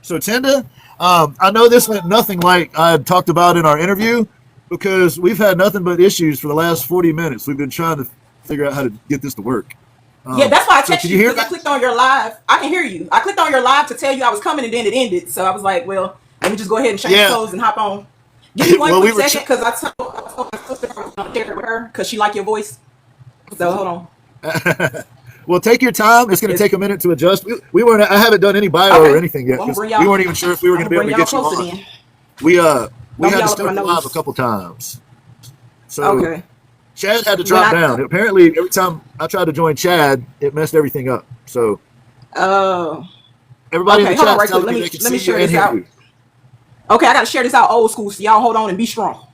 So Tenda, I know this went nothing like I had talked about in our interview because we've had nothing but issues for the last 40 minutes. We've been trying to figure out how to get this to work. Yeah, that's why I So can texted you you hear because me? I clicked on your live. I can hear you. I clicked on your live to tell you I was coming and then it ended. So I was like, well, let me just go ahead and change Yeah. clothes and hop on. Give me one Well, we quick were. second because I told my sister I was going to share it with her because she liked your voice. So hold on. Well, take your time. It's going to It's take a minute to adjust. We weren't. I haven't done any bio or okay. anything yet Well, because we weren't even sure if we were I'm going to gonna be able bring to y'all get you closer on. then. We Don't be had to all up in my start the live a nose. couple times. So Okay. Chad had to When drop I down. Apparently, every time I tried to join Chad, it messed everything up. So uh everybody in the okay, hold on chat's right quick. telling Let me me they can let me see you share and this hear out. you. Okay, I gotta share this out old school. So y'all hold on and be strong.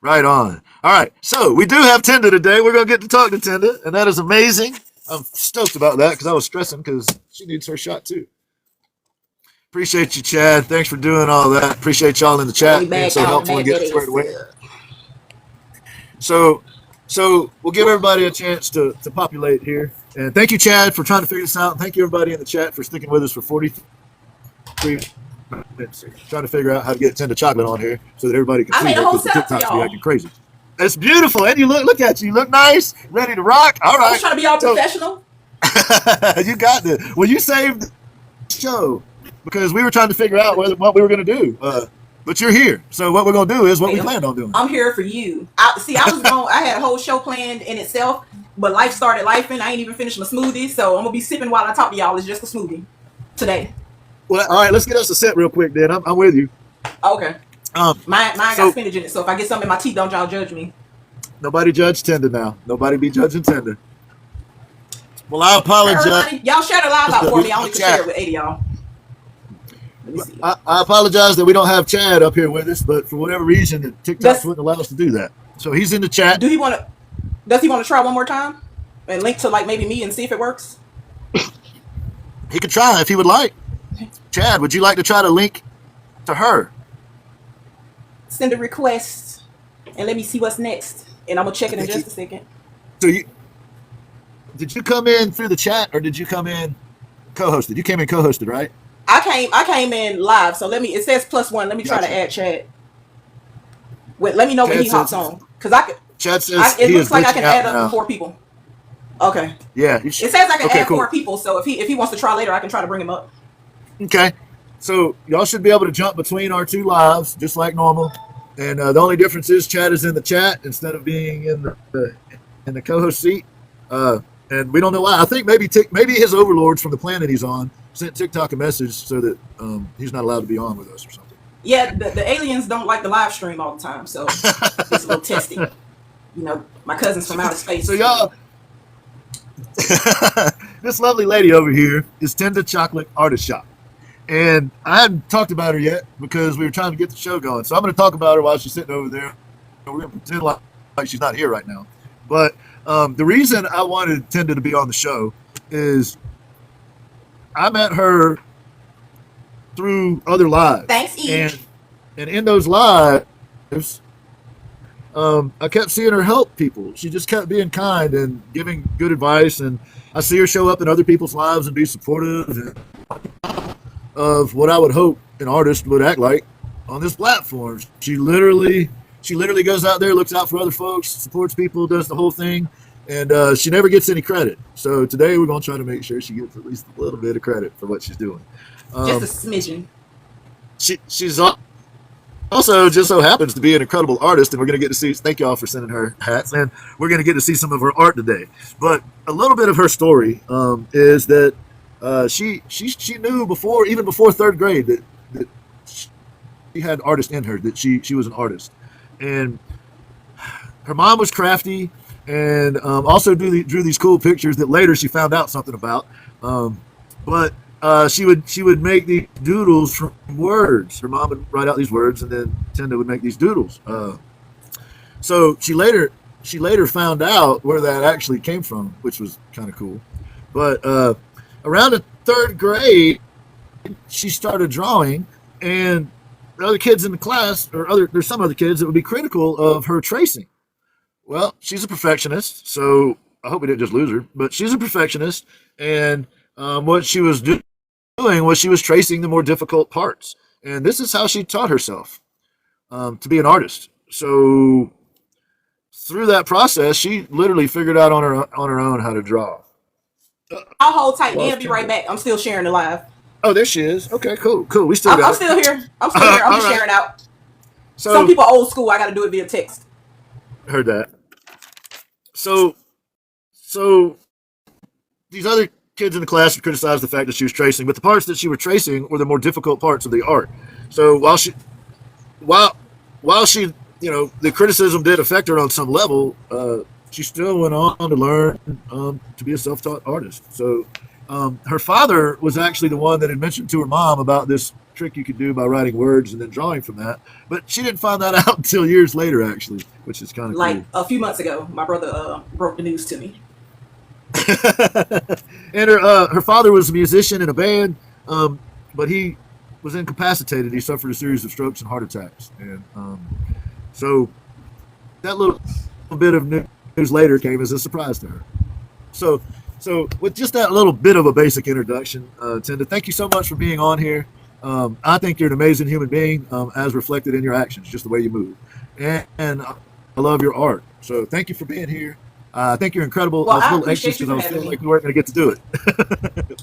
Right on. All right. So we do have Tenda today. We're going to get to talk to Tenda, and that is amazing. I'm stoked about that because I was stressing because she needs her shot too. Appreciate you, Chad. Thanks for doing all that. Appreciate y'all in the Let me chat being back so out and helpful and back getting that it squared ass away. up. So, so we'll give everybody a chance to populate here. And thank you, Chad, for trying to figure this out. And thank you, everybody in the chat, for sticking with us for 43 minutes, trying to figure out how to get Tenda Chocolate on here so that everybody can I see made a her whole because the setup for TikToks be y'all. acting crazy. It's beautiful, and you look at you. You look nice, ready to rock. All I was right, trying to be all so professional. you got this. Well, you saved the show because we were trying to figure out what we were going to do. But you're here, so what we're going to do is what we Hey, planned on doing. I'm here for you. I was going. I had a whole show planned in itself, but life started life, and I ain't even finished my smoothie. So I'm gonna be sipping while I talk to y'all. It's just a smoothie today. Well, all right, let's get us a set real quick. Then I'm with you. Okay. Um, Mine got so spinach in it, so if I get something in my teeth, don't y'all judge me. nobody judge Tender now. Nobody be judging Tender. Well, I apologize Everybody, y'all share the live out that for we me. don't I have only can share it Chad. with 80 y'all. Let me see. I apologize that we don't have Chad up here with us, but for whatever reason, the TikToks Does wouldn't allow us to do that. So he's in the chat. do he want to? Does he want to try one more time and link to like maybe me and see if it works? He could try if he would like. Chad, would you like to try to link to her? Send a request and let me see what's next. And I'm gonna check it in just a second. So you did you come in through the chat or did you come in co-hosted? You came in co-hosted, right? I came in live, so let me. It says +1. Let me try to Gotcha. add Chad. Wait, let me know when Chad he hops says on, cause I could. Chad says It he is looks like I glitching can out add up to now. 4 people. Okay. Yeah. It says I can Okay. add Cool. 4 people, so if he wants to try later, I can try to bring him up. Okay. So y'all should be able to jump between our two lives just like normal. And the only difference is Chad is in the chat instead of being in the co-host seat. Uh, and we don't know why. I think maybe his overlords from the planet he's on sent TikTok a message so that he's not allowed to be on with us or something. Yeah, the aliens don't like the live stream all the time, so it's a little testy. My cousins from outer So space. y'all, this lovely lady over here is Tenda Chocolate Artist Shop. And I hadn't talked about her yet because we were trying to get the show going. So I'm going to talk about her while she's sitting over there. We're going to pretend like she's not here right now. But the reason I wanted Tenda to be on the show is I met her through other lives. Thanks, E. And in those lives, I kept seeing her help people. She just kept being kind and giving good advice. And I see her show up in other people's lives and be supportive of what I would hope an artist would act like on this platform. She literally goes out there, looks out for other folks, supports people, does the whole thing, and she never gets any credit. So today we're gonna try to make sure she gets at least a little bit of credit for what she's doing. Just a Um, smidgen. she's also just so happens to be an incredible artist, and we're going to get to see. Thank y'all for sending her hats, and we're going to get to see some of her art today. But a little bit of her story is that she knew even before third grade that she had artist in her, that she was an artist, and her mom was crafty and also drew these cool pictures that later she found out something about. But she would make these doodles from words. Her mom would write out these words, and then Tenda would make these doodles. So she later found out where that actually came from, which was kind of cool. But around the third grade, she started drawing, and the other kids in the class, there's some other kids that would be critical of her tracing. Well, she's a perfectionist, so I hope we didn't just lose her. But she's a perfectionist, and what she was doing was she was tracing the more difficult parts, and this is how she taught herself to be an artist. So through that process, she literally figured out on her own how to draw. I'll hold tight. Well, I'll be right back. I'm still sharing the live. oh, there she is. Okay, cool, cool. We still I'm, got I'm it. still here. I'm still here. I'm just All right. sharing out. So Some people are old school. I got to do it via text. heard that. So these other kids in the class would criticize the fact that she was tracing, but the parts that she was tracing were the more difficult parts of the art. So while she, the criticism did affect her on some level, she still went on to learn to be a self-taught artist. So her father was actually the one that had mentioned to her mom about this trick you could do by writing words and then drawing from that. But she didn't find that out until years later, actually, which is kind of Like cool. a few months ago, my brother broke the news to me. And her father was a musician in a band, but he was incapacitated. He suffered a series of strokes and heart attacks, and so that little bit of news later came as a surprise to her. So with just that little bit of a basic introduction, Tenn, thank you so much for being on here. I think you're an amazing human being, as reflected in your actions, just the way you move, and I love your art. So thank you for being here. I think you're incredible. Well, I was a I little anxious appreciate you because I for was having feeling me. like we weren't going to get to do it.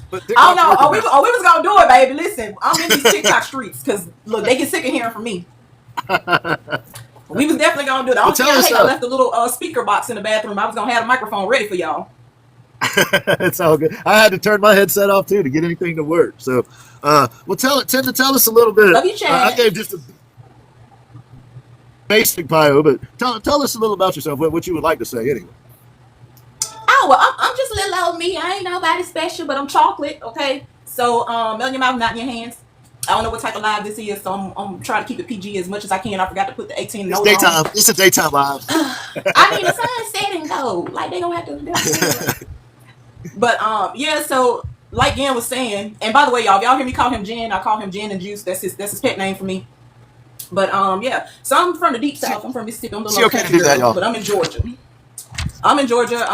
But Oh no! We was gonna do it, baby. Listen, I'm in these TikTok streets because look, they get sick of hearing from me. We was definitely gonna do it. The only thing I hate, I left a little speaker box in the bathroom. I was gonna have a microphone ready for y'all. It's all good. I had to turn my headset off too to get anything to work. So, well, Tenn, tell us a little bit. Love you, Chad. I gave just a basic bio, but tell us a little about yourself. What you would like to say, anyway. Oh well, I'm just little old me. I ain't nobody special, but I'm Chawklit. Okay, so melt in your mouth, not in your hands. I don't know what type of live this is, so I'm trying to keep it PG as much as I can. I forgot to put the 18 It's note daytime. on. It's a daytime live. I mean, the sun's setting though. Like they don't have to. But yeah. So like Jen was saying, and by the way, y'all, if y'all hear me call him Jen, I call him Jen and Juice. That's his pet name for me. But yeah. So I'm from the deep south. I'm from Mississippi. I'm the little country girl, but I'm in Georgia. I'm in Georgia.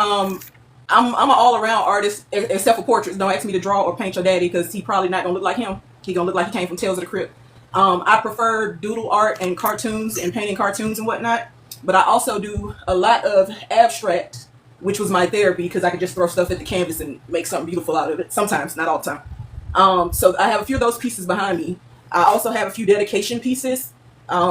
I'm an all around artist, except for portraits. Don't ask me to draw or paint your daddy because he probably not gonna look like him. He gonna look like he came from Tales of the Crypt. I prefer doodle art and cartoons and painting cartoons and whatnot. But I also do a lot of abstract, which was my therapy because I could just throw stuff at the canvas and make something beautiful out of it. Sometimes, not all the time. So I have a few of those pieces behind me. I also have a few dedication pieces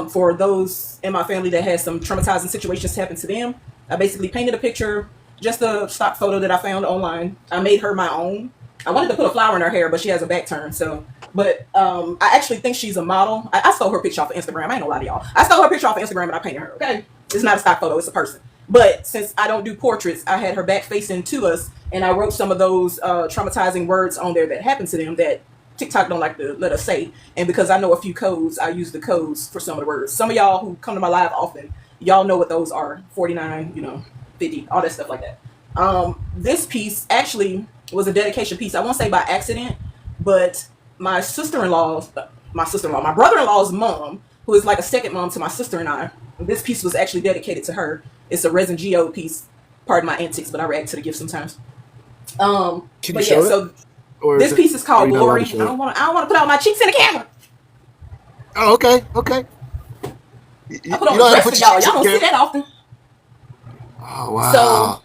for those in my family that had some traumatizing situations happen to them. I basically painted a picture, just a stock photo that I found online. I made her my own. I wanted to put a flower in her hair, but she has a back turn. So, but I actually think she's a model. I stole her picture off of Instagram. I ain't gonna lie to y'all. I stole her picture off of Instagram and I painted her. Okay, it's not a stock photo. It's a person. But since I don't do portraits, I had her back facing to us, and I wrote some of those traumatizing words on there that happened to them that TikTok don't like to let us say. And because I know a few codes, I use the codes for some of the words. Some of y'all who come to my live often, y'all know what those are. 49, 50, all that stuff like that. This piece actually was a dedication piece. I won't say by accident, but my brother-in-law's mom, who is like a second mom to my sister and I, this piece was actually dedicated to her. It's a resin geode piece. Pardon my antics, but I react to the gift sometimes. Can you but show yeah, so this piece is called Glory. I don't want to put out my cheeks in the camera. Oh, okay. I put on the dress for y'all. Y'all don't see that often. Oh, wow.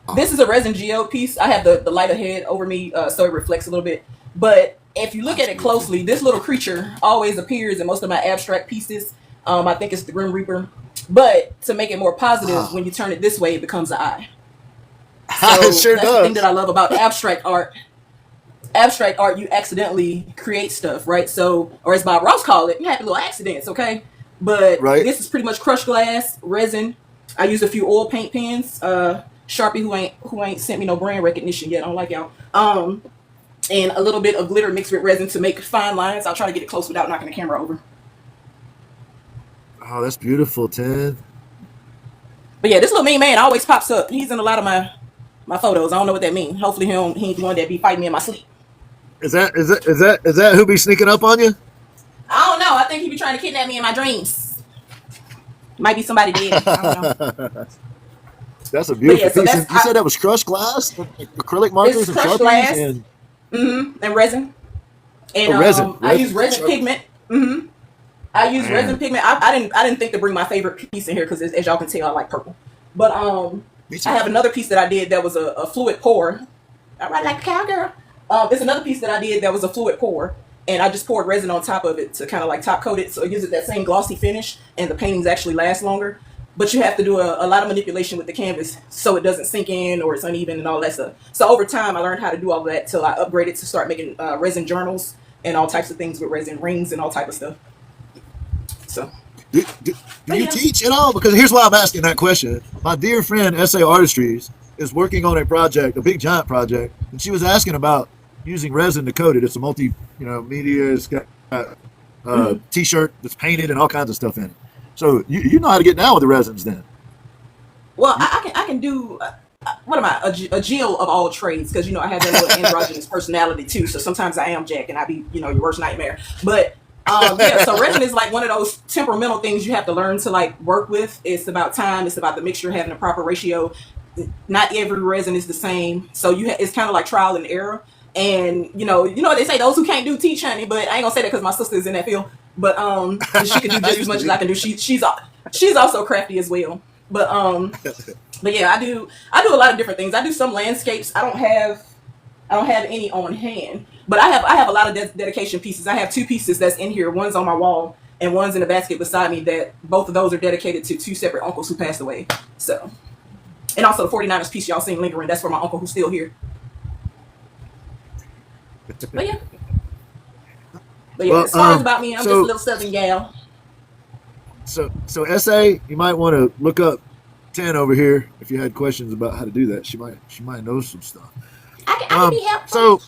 So this is a resin geode piece. I have the light ahead over me so it reflects a little bit. But if you look at it closely, this little creature always appears in most of my abstract pieces. I think it's the Grim Reaper. But to make it more positive, when you turn it this way, it becomes an eye. So it sure that's does. The thing that I love about abstract art. Abstract art, you accidentally create stuff, right? So, or as Bob Ross called it, happy little accidents, okay? But This is pretty much crushed glass, resin. I used a few oil paint pens. Sharpie, who ain't sent me no brand recognition yet. I don't like y'all. And a little bit of glitter mixed with resin to make fine lines. I'll try to get it close without knocking the camera over. Oh, that's beautiful, Tenn. But yeah, this little mean man always pops up. He's in a lot of my photos. I don't know what that means. Hopefully he ain't the one that be fighting me in my sleep. Is that who be sneaking up on you? I don't know. I think he be trying to kidnap me in my dreams. Might be somebody dead. I don't know. That's a beautiful piece. So You said that was crushed glass, acrylic markers, and Sharpies. And resin. And Resin. I use resin pigment. I use resin pigment. I didn't think to bring my favorite piece in here because as y'all can tell, I like purple. But I have another piece that I did that was a fluid pour. I write like a cowgirl. It's another piece that I did that was a fluid pour, and I just poured resin on top of it to kind of like top coat it, so it gives it that same glossy finish, and the paintings actually last longer. But you have to do a lot of manipulation with the canvas so it doesn't sink in or it's uneven and all that stuff. So over time, I learned how to do all of that till I upgraded to start making resin journals and all types of things with resin rings and all type of stuff. So. Do you teach at all? Because here's why I'm asking that question. My dear friend SA Artistries is working on a project, a big giant project, and she was asking about using resin to coat it. It's a media. It's got T-shirt that's painted and all kinds of stuff in it. So you know how to get down with the resins then? Well, I can do. What am I? A Jill of all trades, because I have that little androgynous personality too. So sometimes I am Jack, and I be your worst nightmare. But yeah, so resin is like one of those temperamental things you have to learn to like work with. It's about time. It's about the mixture having a proper ratio. Not every resin is the same, so it's kind of like trial and error. And they say those who can't do teach, honey. But I ain't gonna say that because my sister is in that field. But she can do just as much as I can do. She's also crafty as well. But yeah, I do a lot of different things. I do some landscapes. I don't have any on hand, but I have a lot of dedication pieces. I have two pieces that's in here. One's on my wall and one's in a basket beside me. That both of those are dedicated to two separate uncles who passed away. So, and also the 49ers piece y'all seen lingering. That's for my uncle who's still here. But yeah. As far as about me, I'm just a little Southern gal. So SA, you might want to look up Tenn over here if you had questions about how to do that. She might know some stuff. I can be helpful. So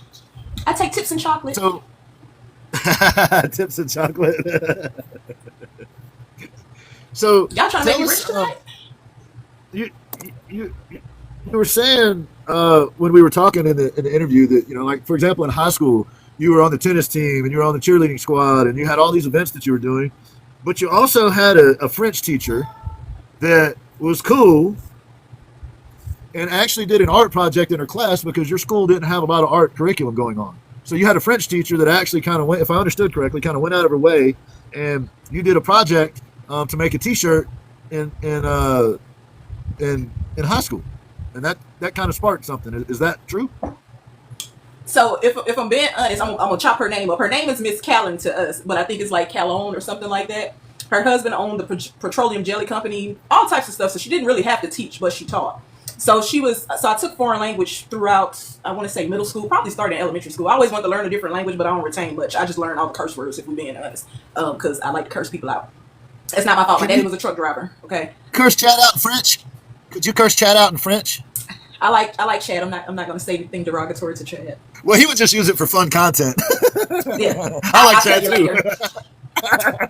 I take tips and chocolate. So tips and chocolate. So y'all trying to make me rich tonight? You were saying when we were talking in the interview that like for example in high school you were on the tennis team and you were on the cheerleading squad and you had all these events that you were doing, but you also had a French teacher that was cool and actually did an art project in her class because your school didn't have a lot of art curriculum going on. So you had a French teacher that actually kind of went, if I understood correctly, kind of went out of her way, and you did a project to make a T-shirt in high school, and that kind of sparked something. Is that true? So if I'm being honest, I'm gonna chop her name up. Her name is Miss Callan to us, but I think it's like Calone or something like that. Her husband owned the petroleum jelly company, all types of stuff. So she didn't really have to teach, but she taught. So I took foreign language throughout, I want to say middle school, probably started in elementary school. I always wanted to learn a different language, but I don't retain much. I just learned all the curse words, if we're being honest, because I like to curse people out. It's not my fault. My daddy was a truck driver. Okay. Curse chat out in French? Could you curse chat out in French? I like Chad. I'm not going to say anything derogatory to Chad. Well, he would just use it for fun content. Yeah. I like Chad too.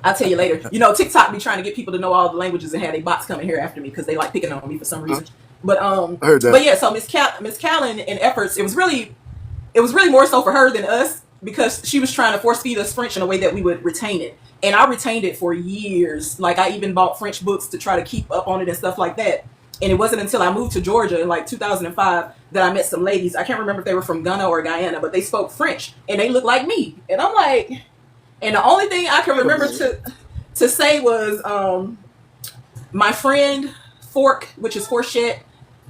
I'll tell you later. TikTok be trying to get people to know all the languages and have their bots coming here after me because they like picking on me for some reason. But I heard that. But yeah, so Miss Callan in efforts, it was really more so for her than us because she was trying to force feed us French in a way that we would retain it. And I retained it for years. Like I even bought French books to try to keep up on it and stuff like that. And it wasn't until I moved to Georgia in like 2005 that I met some ladies. I can't remember if they were from Ghana or Guyana, but they spoke French and they looked like me. And I'm like, and the only thing I can remember to say was my friend Fork, which is fourchette.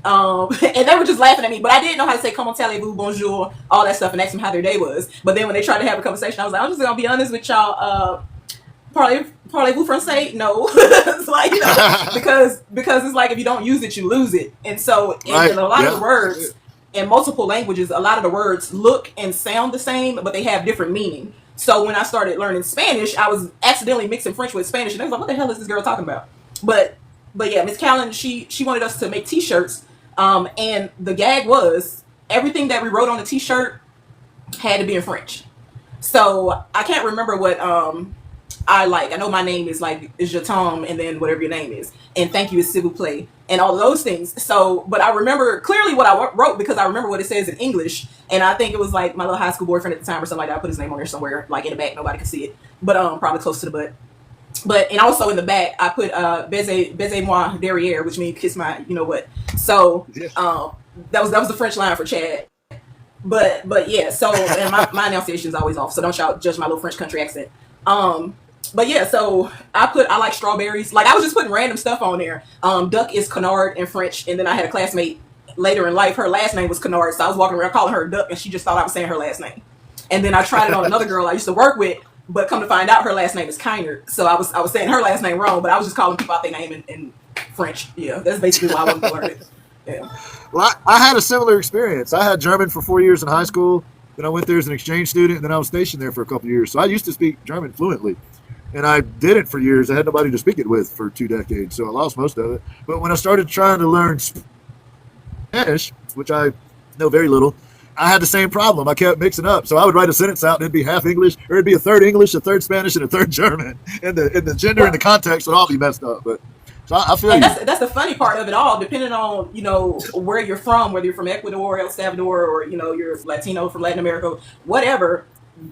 And they were just laughing at me, but I didn't know how to say comment allez-vous, bonjour, all that stuff, and ask them how their day was. But then when they tried to have a conversation, I was like, I'm just gonna be honest with y'all. Parlez-vous français? No. It's like, because it's like if you don't use it, you lose it. And so in a lot of the words in multiple languages, a lot of the words look and sound the same, but they have different meaning. So when I started learning Spanish, I was accidentally mixing French with Spanish, and I was like, what the hell is this girl talking about? But yeah, Miss Callan, she wanted us to make T-shirts, and the gag was everything that we wrote on the T-shirt had to be in French. So I can't remember what I like. I know my name is Je t'aime, and then whatever your name is, and thank you is s'il vous plaît, and all of those things. So, but I remember clearly what I wrote because I remember what it says in English, and I think it was like my little high school boyfriend at the time or something like that. I put his name on there somewhere, like in the back, nobody could see it, but probably close to the butt. But and also in the back, I put baisez-moi derrière, which means kiss my, you know what. So that was the French line for Chad. but yeah, so and my enunciation is always off, so don't y'all judge my little French country accent. But yeah, so I like strawberries. Like I was just putting random stuff on there. Duck is canard in French, and then I had a classmate later in life. Her last name was Canard, so I was walking around calling her Duck, and she just thought I was saying her last name. And then I tried it on another girl I used to work with, but come to find out her last name is Kiner. So I was saying her last name wrong, but I was just calling people out their name in French. Yeah, that's basically why I wanted to learn it. Yeah. Well, I had a similar experience. I had German for 4 years in high school. Then I went there as an exchange student, and then I was stationed there for a couple of years. So I used to speak German fluently. And I did it for years. I had nobody to speak it with for 2 decades, so I lost most of it. But when I started trying to learn Spanish, which I know very little, I had the same problem. I kept mixing up. So I would write a sentence out, and it'd be half English, or it'd be a third English, a third Spanish, and a third German. And the gender and the context would all be messed up. But so I feel and you. that's the funny part of it all, depending on, where you're from, whether you're from Ecuador, El Salvador, or, you're Latino from Latin America, whatever.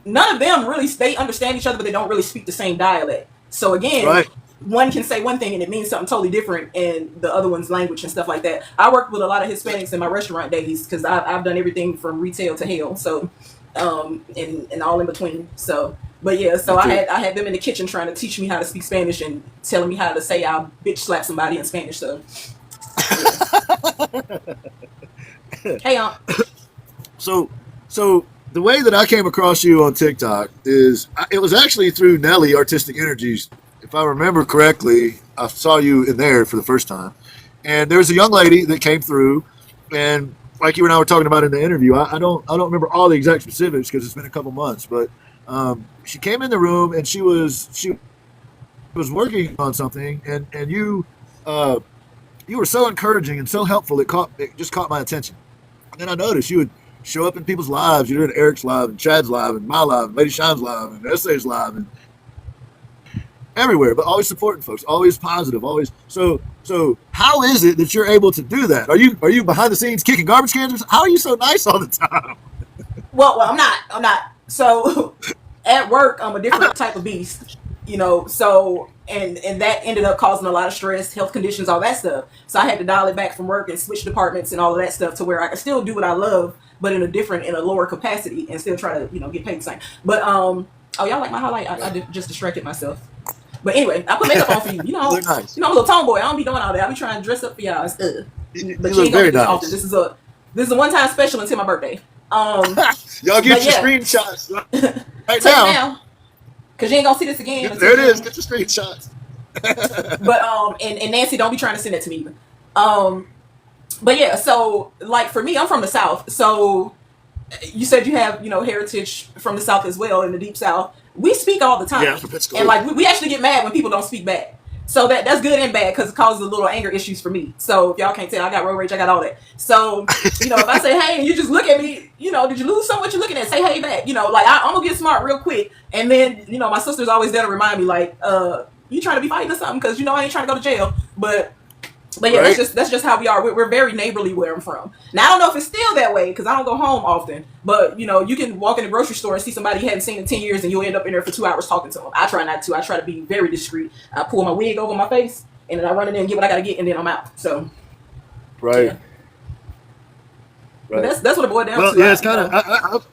None of them really, they understand each other, but they don't really speak the same dialect. So again, Right. one can say one thing and it means something totally different in the other one's language and stuff like that. I worked with a lot of Hispanics in my restaurant days because I've done everything from retail to hell. So, and all in between. So, but yeah, so I had them in the kitchen trying to teach me how to speak Spanish and telling me how to say I'll bitch slap somebody in Spanish. So, yeah. Hey, So the way that I came across you on TikTok is it was actually through Nelly Artistic Energies. If I remember correctly, I saw you in there for the first time. And there was a young lady that came through, and like you and I were talking about in the interview, I don't remember all the exact specifics because it's been a couple months, but she came in the room and she was working on something, and you were so encouraging and so helpful. It just caught my attention. And then I noticed you would show up in people's lives. You're in Eric's live and Chad's live and my live and Lady Shine's live and Essay's live and everywhere, but always supporting folks, always positive, always. So how is it that you're able to do that? Are you behind the scenes kicking garbage cans? How are you so nice all the time? well, I'm not. So at work, I'm a different type of beast, so, and that ended up causing a lot of stress, health conditions, all that stuff. So I had to dial it back from work and switch departments and all of that stuff to where I could still do what I love, but in a lower capacity and still try to, get paid the same. But, oh, y'all like my highlight? I just distracted myself. But anyway, I put makeup on for you. Nice. I'm a little tomboy. I don't be doing all that. I be trying to dress up for y'all. But you you look ain't gonna very get this nice. often. This is a one-time special until my birthday. Y'all get your screenshots right now. Because you ain't gonna see this again. There it is. Get your screenshots. But and Nancy, don't be trying to send it to me either. But yeah, so like for me, I'm from the South. So you said you have heritage from the South as well, in the Deep South. We speak all the time, and like we actually get mad when people don't speak back. So that's good and bad because it causes a little anger issues for me. So if y'all can't tell, I got road rage, I got all that. So if I say hey and you just look at me, did you lose something? What you looking at? Say hey back. Like I'm gonna get smart real quick. And then my sister's always there to remind me like, you trying to be fighting or something? Because I ain't trying to go to jail. But yeah, right. That's just how we are. We're very neighborly where I'm from. Now I don't know if it's still that way because I don't go home often. But you can walk in the grocery store and see somebody you haven't seen in 10 years, and you'll end up in there for 2 hours talking to them. I try not to. I try to be very discreet. I pull my wig over my face, and then I run in there and get what I gotta get, and then I'm out. So, right. Yeah. Right. But that's what it boiled down to. Well, yeah, it's kind of.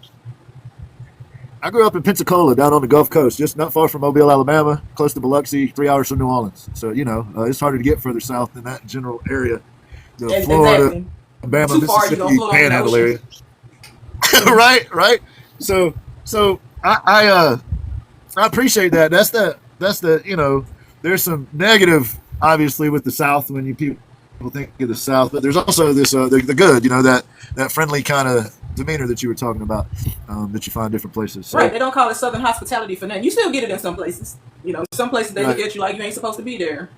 I grew up in Pensacola, down on the Gulf Coast, just not far from Mobile, Alabama, close to Biloxi, 3 hours from New Orleans. So, it's harder to get further south than that general area. Florida, exactly. Alabama, Mississippi, Panhandle area. right. So I appreciate that. That's the there's some negative, obviously, with the South when people think of the South, but there's also this the good, that friendly kind of demeanor that you were talking about, that you find different places. So, right, they don't call it Southern hospitality for nothing. You still get it in some places. Some places they look at you like you ain't supposed to be there.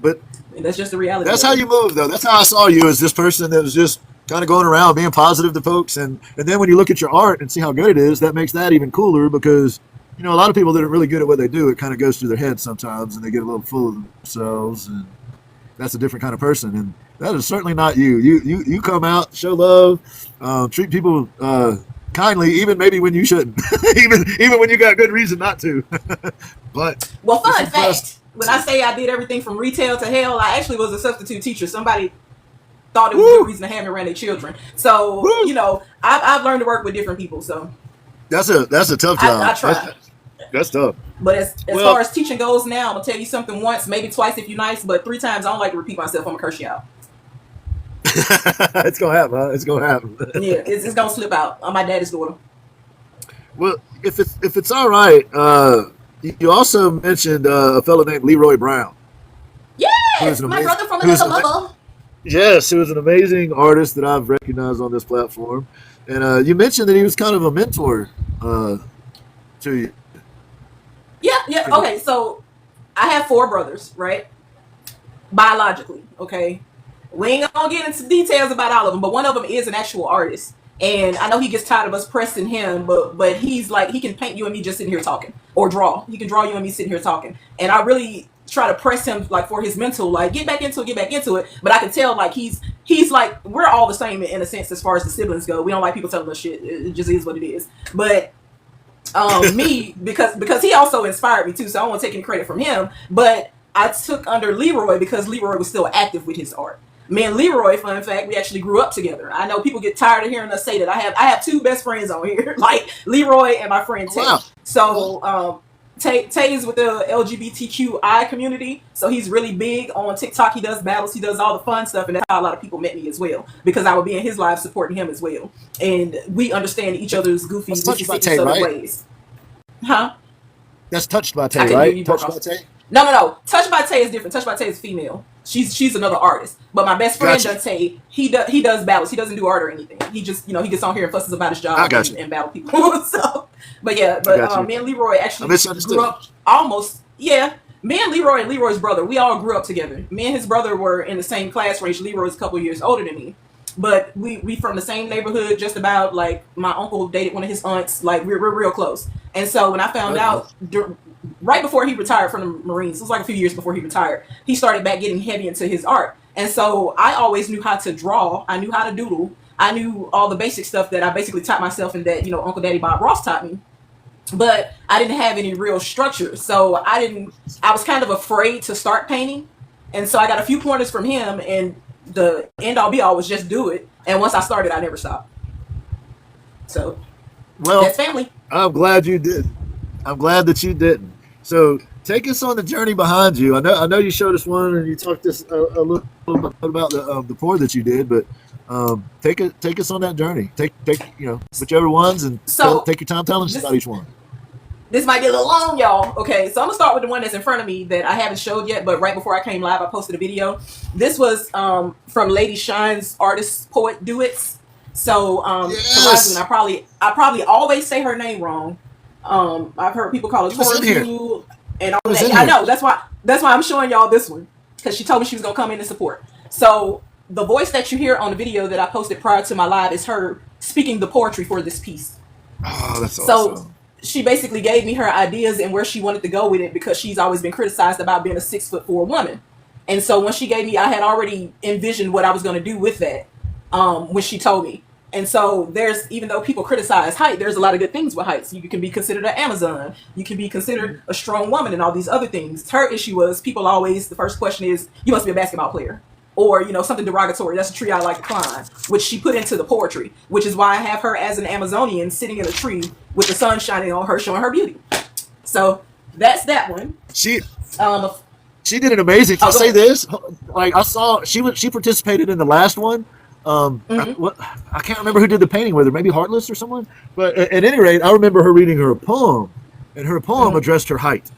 But and that's just the reality. That's how you move, though. That's how I saw you, as this person that was just kind of going around being positive to folks, and then when you look at your art and see how good it is, that makes that even cooler because a lot of people that are really good at what they do, it kind of goes through their head sometimes, and they get a little full of themselves, and that's a different kind of person, and that is certainly not you. You come out, show love, treat people kindly, even maybe when you shouldn't, even when you got good reason not to. But fun fact: when I say I did everything from retail to hell, I actually was a substitute teacher. Somebody thought it was a good reason to have me around their children. So, Woo. you know, I've learned to work with different people. So That's a tough job. I try. That's tough. But as far as teaching goes now, I'm going to tell you something once, maybe twice if you're nice, but 3 times I don't like to repeat myself. I'm going to curse you out. It's gonna happen. Huh? It's gonna happen. Yeah, it's going to slip out. I'm my daddy's daughter. Well, if it's all right, you also mentioned a fellow named Leroy Brown. Yes, my brother from another mother. Yes, he was an amazing artist that I've recognized on this platform. And you mentioned that he was kind of a mentor to you. Yeah. Okay, so I have 4 brothers, right? Biologically, okay? We ain't gonna get into details about all of them, but one of them is an actual artist. And I know he gets tired of us pressing him, but he's like, he can paint you and me just sitting here talking, or draw. He can draw you and me sitting here talking. And I really try to press him like for his mental, like get back into it. But I can tell like he's like, we're all the same in a sense as far as the siblings go. We don't like people telling us shit. It just is what it is. But me, because he also inspired me too, so I don't want to take any credit from him. But I took under Leroy because Leroy was still active with his art. Me and Leroy, fun fact, we actually grew up together. I know people get tired of hearing us say that. I have 2 best friends on here, like Leroy and my friend Tay. Wow. So Tay is with the LGBTQI community, so he's really big on TikTok. He does battles, he does all the fun stuff, and that's how a lot of people met me as well, because I would be in his live supporting him as well, and we understand each other's goofy ways. Huh? That's Touched by Tay, right? Touched by Tay? No. Touched by Tay is different. Touched by Tay is female. She's another artist. But my best friend Tay, he does battles. He doesn't do art or anything. He just, he gets on here and fusses about his job and battle people. So, but me and Leroy actually grew up almost. Yeah, me and Leroy and Leroy's brother, we all grew up together. Me and his brother were in the same class range. Leroy's a couple years older than me. But we from the same neighborhood, just about. Like my uncle dated one of his aunts. Like we're real close. And so when I found out right before he retired from the Marines, it was like a few years before he retired, he started back getting heavy into his art. And so I always knew how to draw. I knew how to doodle. I knew all the basic stuff that I basically taught myself and that, Uncle Daddy Bob Ross taught me. But I didn't have any real structure. So I was kind of afraid to start painting. And so I got a few pointers from him, and the end all be all was just do it. And once I started, I never stopped. So that's family. I'm glad you did. I'm glad that you didn't. So take us on the journey behind you. I know you showed us one, and you talked us a little bit about the pour that you did, but take us on that journey. Take whichever ones, and take your time telling us about each one. This might be a little long, y'all. Okay, so I'm gonna start with the one that's in front of me that I haven't showed yet, but right before I came live, I posted a video. This was from Lady Shine's artist poet duets. So yes. I probably always say her name wrong. I've heard people call her Toru, and all that. I know that's why I'm showing y'all this one, because she told me she was gonna come in and support. So the voice that you hear on the video that I posted prior to my live is her speaking the poetry for this piece. Oh, that's awesome. So she basically gave me her ideas and where she wanted to go with it, because she's always been criticized about being a 6'4" woman. And so when she gave me, I had already envisioned what I was going to do with that when she told me. And so even though people criticize height, there's a lot of good things with heights. You can be considered an Amazon. You can be considered a strong woman and all these other things. Her issue was the first question is, you must be a basketball player. Or, something derogatory. That's a tree I like to climb, which she put into the poetry, which is why I have her as an Amazonian sitting in a tree with the sun shining on her, showing her beauty. So that's that one. She did an amazing. I'll say this, like I saw she participated in the last one. I can't remember who did the painting with her, maybe Heartless or someone. But at any rate, I remember her reading her poem, and her poem addressed her height,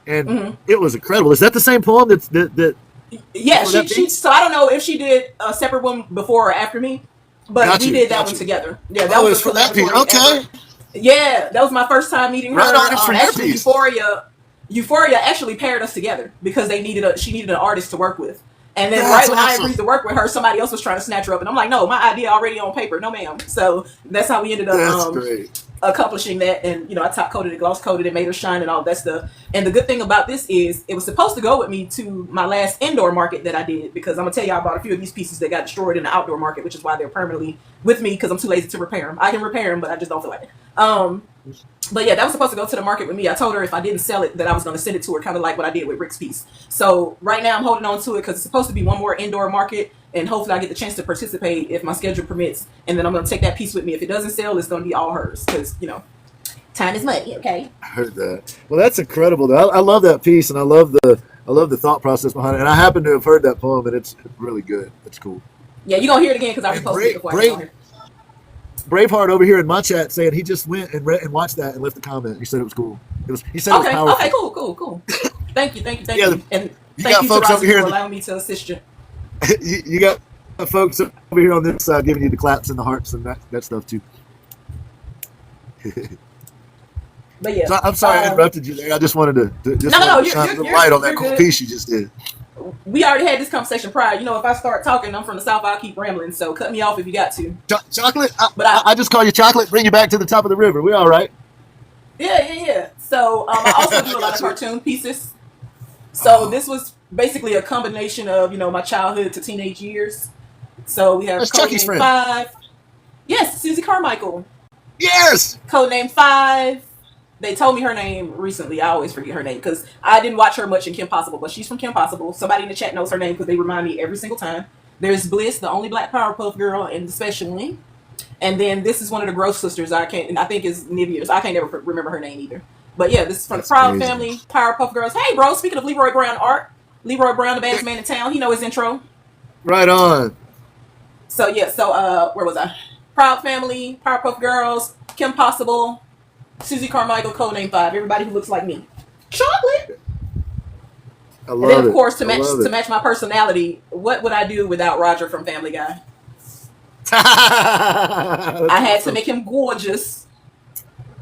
and it was incredible. Is that the same poem that? Yeah, she. So I don't know if she did a separate one before or after me, but we did that one together. Yeah, that was for that piece. Okay. Yeah, that was my first time meeting her. Actually, Euphoria actually paired us together because she needed an artist to work with. And then when I agreed to work with her, somebody else was trying to snatch her up, and I'm like, no, my idea already on paper, no ma'am. So that's how we ended up accomplishing that. And I top coated it, gloss coated it, made her shine, and all that stuff. And the good thing about this is it was supposed to go with me to my last indoor market that I did, because I'm gonna tell y'all about a few of these pieces that got destroyed in the outdoor market, which is why they're permanently with me, because I'm too lazy to repair them. I can repair them, but I just don't feel like it. But yeah, that was supposed to go to the market with me. I told her if I didn't sell it, that I was going to send it to her, kind of like what I did with Rick's piece. So right now I'm holding on to it because it's supposed to be one more indoor market. and hopefully I get the chance to participate if my schedule permits. And then I'm gonna take that piece with me. If it doesn't sell, it's gonna be all hers because time is money. Okay. I heard that. Well, that's incredible. I love that piece, and I love the thought process behind it. And I happen to have heard that poem, and it's really good. It's cool. Yeah, you're gonna hear it again because I reposted it before I get on here. Braveheart over here in my chat saying he just went and read and watched that and left a comment. He said it was cool. He said it was powerful. Okay, cool. Thank you. And you thank got you, folks over here for allowing me to assist you. you got folks over here on this side giving you the claps and the hearts and that stuff too. But yeah, so I'm sorry I interrupted you there. I just wanted to shine the light on that cool piece you just did. We already had this conversation prior. If I start talking, I'm from the South, I'll keep rambling. So cut me off if you got to. Chawklit? I just call you Chawklit, bring you back to the top of the river. We all right? Yeah. So I also do a lot of cartoon pieces. So this was basically a combination of, my childhood to teenage years. So we have Chucky's friend. 5. Yes, Susie Carmichael. Yes! Codename 5. They told me her name recently. I always forget her name because I didn't watch her much in Kim Possible, but she's from Kim Possible. Somebody in the chat knows her name because they remind me every single time. There's Bliss, the only black Powerpuff Girl in the special link. And then this is one of the Gross sisters. I think is Nivea's. I can't ever remember her name either. But yeah, this is from the Proud Family, Powerpuff Girls. Hey, bro, speaking of Leroy Brown art, Leroy Brown, the baddest man in town. He know his intro. Right on. So where was I? Proud Family, Powerpuff Girls, Kim Possible, Susie Carmichael, Codename 5. Everybody who looks like me. Chawklit. I love and then, of it. course, to match my personality, what would I do without Roger from Family Guy? I had to make him gorgeous.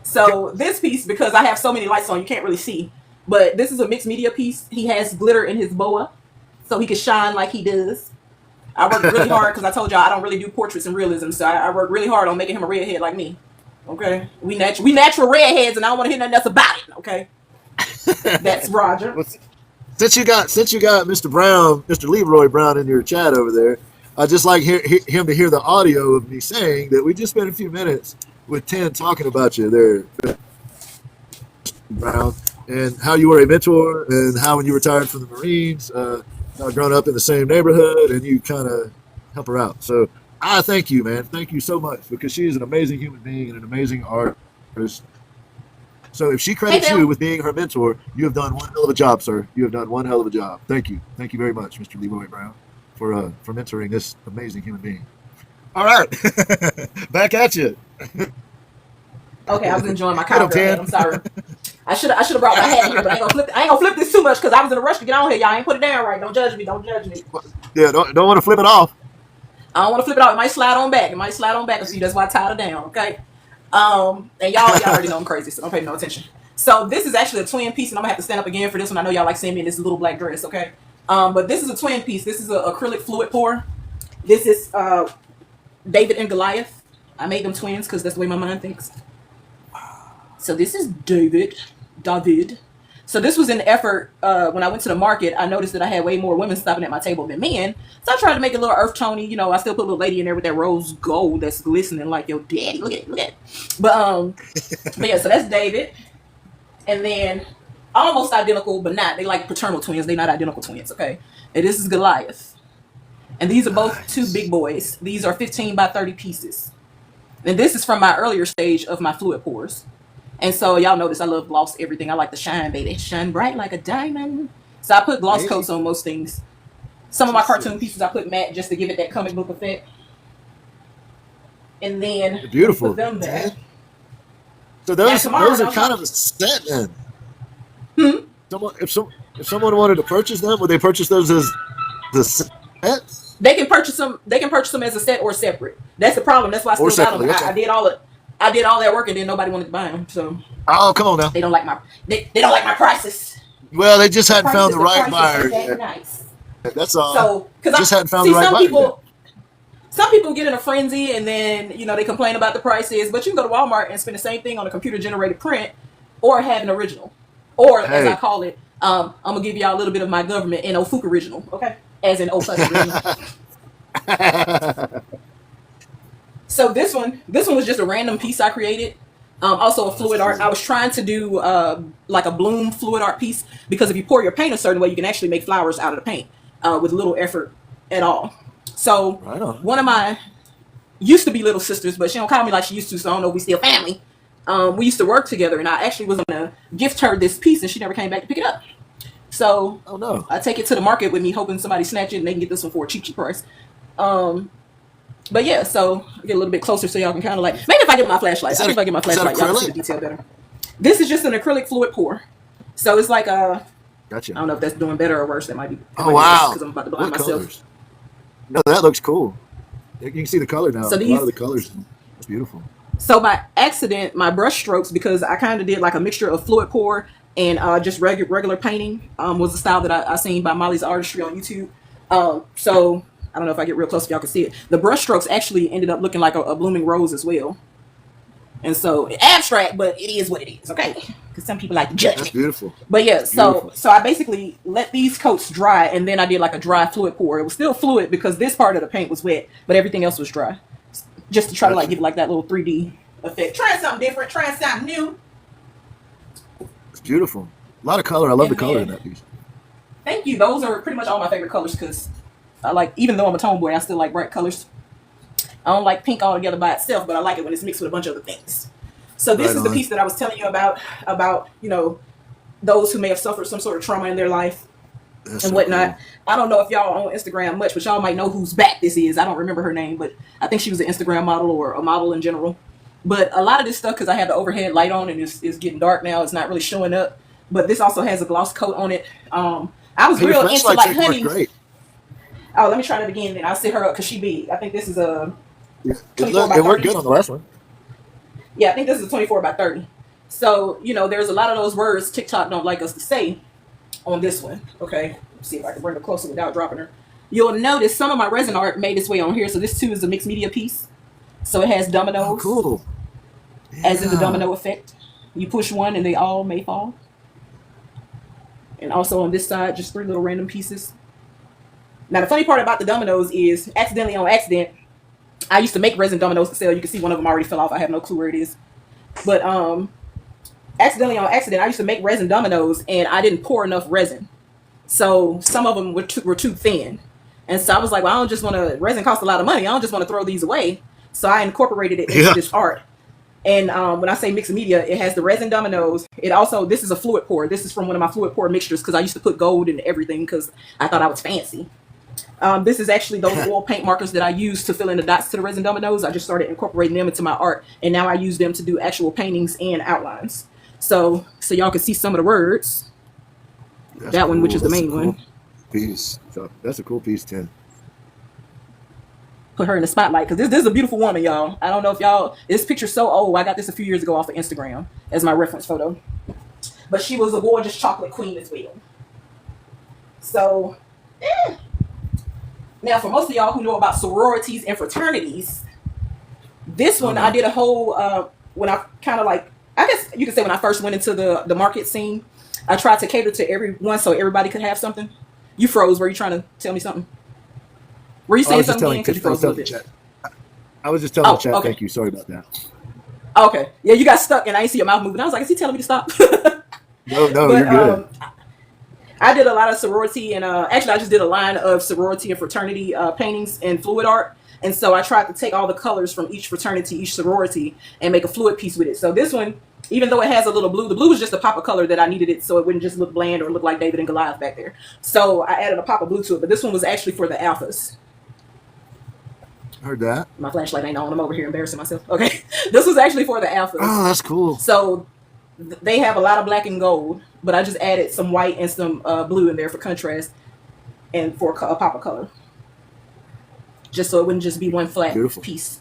So this piece, because I have so many lights on, you can't really see. But this is a mixed media piece. He has glitter in his boa, so he can shine like he does. I worked really hard because I told y'all I don't really do portraits and realism, so I worked really hard on making him a redhead like me. Okay, we natural redheads, and I don't want to hear nothing else about it. Okay, that's Roger. Since you got Mr. Brown, Mr. Leroy Brown in your chat over there, I'd just like him to hear the audio of me saying that we just spent a few minutes with Tenn talking about you there, Brown, and how you were a mentor, and how when you retired from the Marines, grown up in the same neighborhood, and you kind of help her out. So I thank you, man. Thank you so much, because she is an amazing human being and an amazing artist. So if she credits you with being her mentor, you have done one hell of a job, sir. You have done one hell of a job. Thank you. Thank you very much, Mr. Leroy Brown, for mentoring this amazing human being. All right. Back at you. Okay, I was enjoying my cowgirl hat. I'm sorry. I should have brought my hat here, but I ain't gonna flip this too much because I was in a rush to get on here. Y'all ain't put it down right. Don't judge me. Yeah, don't want to flip it off. I don't want to flip it off. It might slide on back. A few. That's why I tied it down. Okay. And y'all already know I'm crazy, so don't pay no attention. So this is actually a twin piece, and I'm gonna have to stand up again for this one. I know y'all like seeing me in this little black dress. Okay. But this is a twin piece. This is an acrylic fluid pour. This is David and Goliath. I made them twins because that's the way my mind thinks. So this is David. So this was an effort. When I went to the market, I noticed that I had way more women stopping at my table than men. So I tried to make it a little earth tony. I still put a little lady in there with that rose gold that's glistening like your daddy. Look at it. But yeah, so that's David. And then almost identical, but not. They like paternal twins. They're not identical twins, okay? And this is Goliath. And these are both two big boys. These are 15 by 30 pieces. And this is from my earlier stage of my fluid pours. And so y'all notice I love gloss everything. I like to shine, baby. Shine bright like a diamond. So I put gloss coats on most things. Some of my cartoon pieces I put matte just to give it that comic book effect. And then beautiful. Put them there. So those are kind of a set then. If someone wanted to purchase them, would they purchase those as the set? They can purchase them as a set or separate. That's the problem. That's why I still got them. Okay. I did all that work and then nobody wanted to buy them. So come on now. They don't like my prices. Well, they just hadn't found the right buyer. Nice. That's all. So because just hadn't found the right buyer. Some people get in a frenzy and then they complain about the prices. But you can go to Walmart and spend the same thing on a computer generated print, or have an original, or as I call it, I'm gonna give y'all a little bit of my government an Ofuk original. Okay, as in Ofuk original. So this one was just a random piece I created. Also a fluid art. I was trying to do like a bloom fluid art piece because if you pour your paint a certain way, you can actually make flowers out of the paint with little effort at all. So Right on. one of my used to be little sisters, but she don't call me like she used to, so I don't know if we still family. We used to work together, and I actually was gonna gift her this piece, and she never came back to pick it up. So Oh no. I take it to the market with me, hoping somebody snatch it and they can get this one for a cheap price. But yeah, so I get a little bit closer so y'all can kind of like, maybe if I get my flashlight, Is that if I get my flashlight, y'all can see the detail better. This is just an acrylic fluid pour, so it's like Gotcha. I don't know if that's doing better or worse. That might be. Oh wow. Because I'm about to blind What myself. colors? No, that looks cool. You can see the color now. So a lot of the colors. It's beautiful. So by accident, my brush strokes, because I kind of did like a mixture of fluid pour and just regular painting, was the style that I seen by Molly's Artistry on YouTube. So I don't know if I get real close if y'all can see it. The brush strokes actually ended up looking like a blooming rose as well. And so abstract, but it is what it is, okay? Because some people like to judge That's it. beautiful. But yeah, Beautiful. so I basically let these coats dry, and then I did like a dry fluid pour. It was still fluid because this part of the paint was wet, but everything else was dry. Just to try to like give it like that little 3D effect. Trying something different, trying something new. It's beautiful. A lot of color. I love the color in that piece. Thank you. Those are pretty much all my favorite colors because I like, even though I'm a tomboy, I still like bright colors. I don't like pink altogether by itself, but I like it when it's mixed with a bunch of other things. So this is the piece that I was telling you about, you know, those who may have suffered some sort of trauma in their life and whatnot. Cool. I don't know if y'all on Instagram much, but y'all might know whose back this is. I don't remember her name, but I think she was an Instagram model or a model in general. But a lot of this stuff, because I have the overhead light on and it's getting dark now, it's not really showing up. But this also has a gloss coat on it. I was real into like honey. Great. Oh, let me try that again. Then I'll set her up because she big. I think this is a. It worked good on the last one. Yeah, I think this is a 24 by 30. So, you know, there's a lot of those words TikTok don't like us to say on this one. Okay, let's see if I can bring her closer without dropping her. You'll notice some of my resin art made its way on here. So this too is a mixed media piece. So it has dominoes. Oh, cool. Yeah. As in the domino effect. You push one and they all may fall. And also on this side, just 3 little random pieces. Now, the funny part about the dominoes is, accidentally on accident, I used to make resin dominoes to sell. You can see one of them already fell off. I have no clue where it is. But accidentally on accident, I used to make resin dominoes, and I didn't pour enough resin. So some of them were too thin. And so I was like, well, I don't just want to, resin costs a lot of money. I don't just want to throw these away. So I incorporated it into this art. And when I say mixed media, it has the resin dominoes. It also, this is a fluid pour. This is from one of my fluid pour mixtures because I used to put gold in everything because I thought I was fancy. This is actually those oil paint markers that I use to fill in the dots to the resin dominoes. I just started incorporating them into my art, and now I use them to do actual paintings and outlines. So y'all can see some of the words. That's that one, cool. Which is the main one. Piece. So that's a cool piece, Tenn. Put her in the spotlight because this is a beautiful woman, y'all. I don't know if y'all, this picture's so old. I got this a few years ago off of Instagram as my reference photo. But she was a gorgeous chocolate queen as well. So, Now, for most of y'all who know about sororities and fraternities, this one I did a whole, when I kind of like, I guess you could say when I first went into the market scene, I tried to cater to everyone so everybody could have something. You froze. Were you trying to tell me something? Were you saying something again? Because you froze a little bit. I was just telling the chat, okay. Thank you. Sorry about that. Okay. Yeah, you got stuck and I didn't see your mouth moving. I was like, is he telling me to stop? No, but, you're good. I did a lot of sorority and actually I just did a line of sorority and fraternity paintings and fluid art. And so I tried to take all the colors from each fraternity, each sorority, and make a fluid piece with it. So this one, even though it has a little blue, the blue was just a pop of color that I needed it so it wouldn't just look bland or look like David and Goliath back there. So I added a pop of blue to it, but this one was actually for the alphas. Heard that. My flashlight ain't on. I'm over here embarrassing myself. Okay. This was actually for the alphas. Oh, that's cool. So they have a lot of black and gold, but I just added some white and some blue in there for contrast and for a pop of color. Just so it wouldn't just be one flat piece.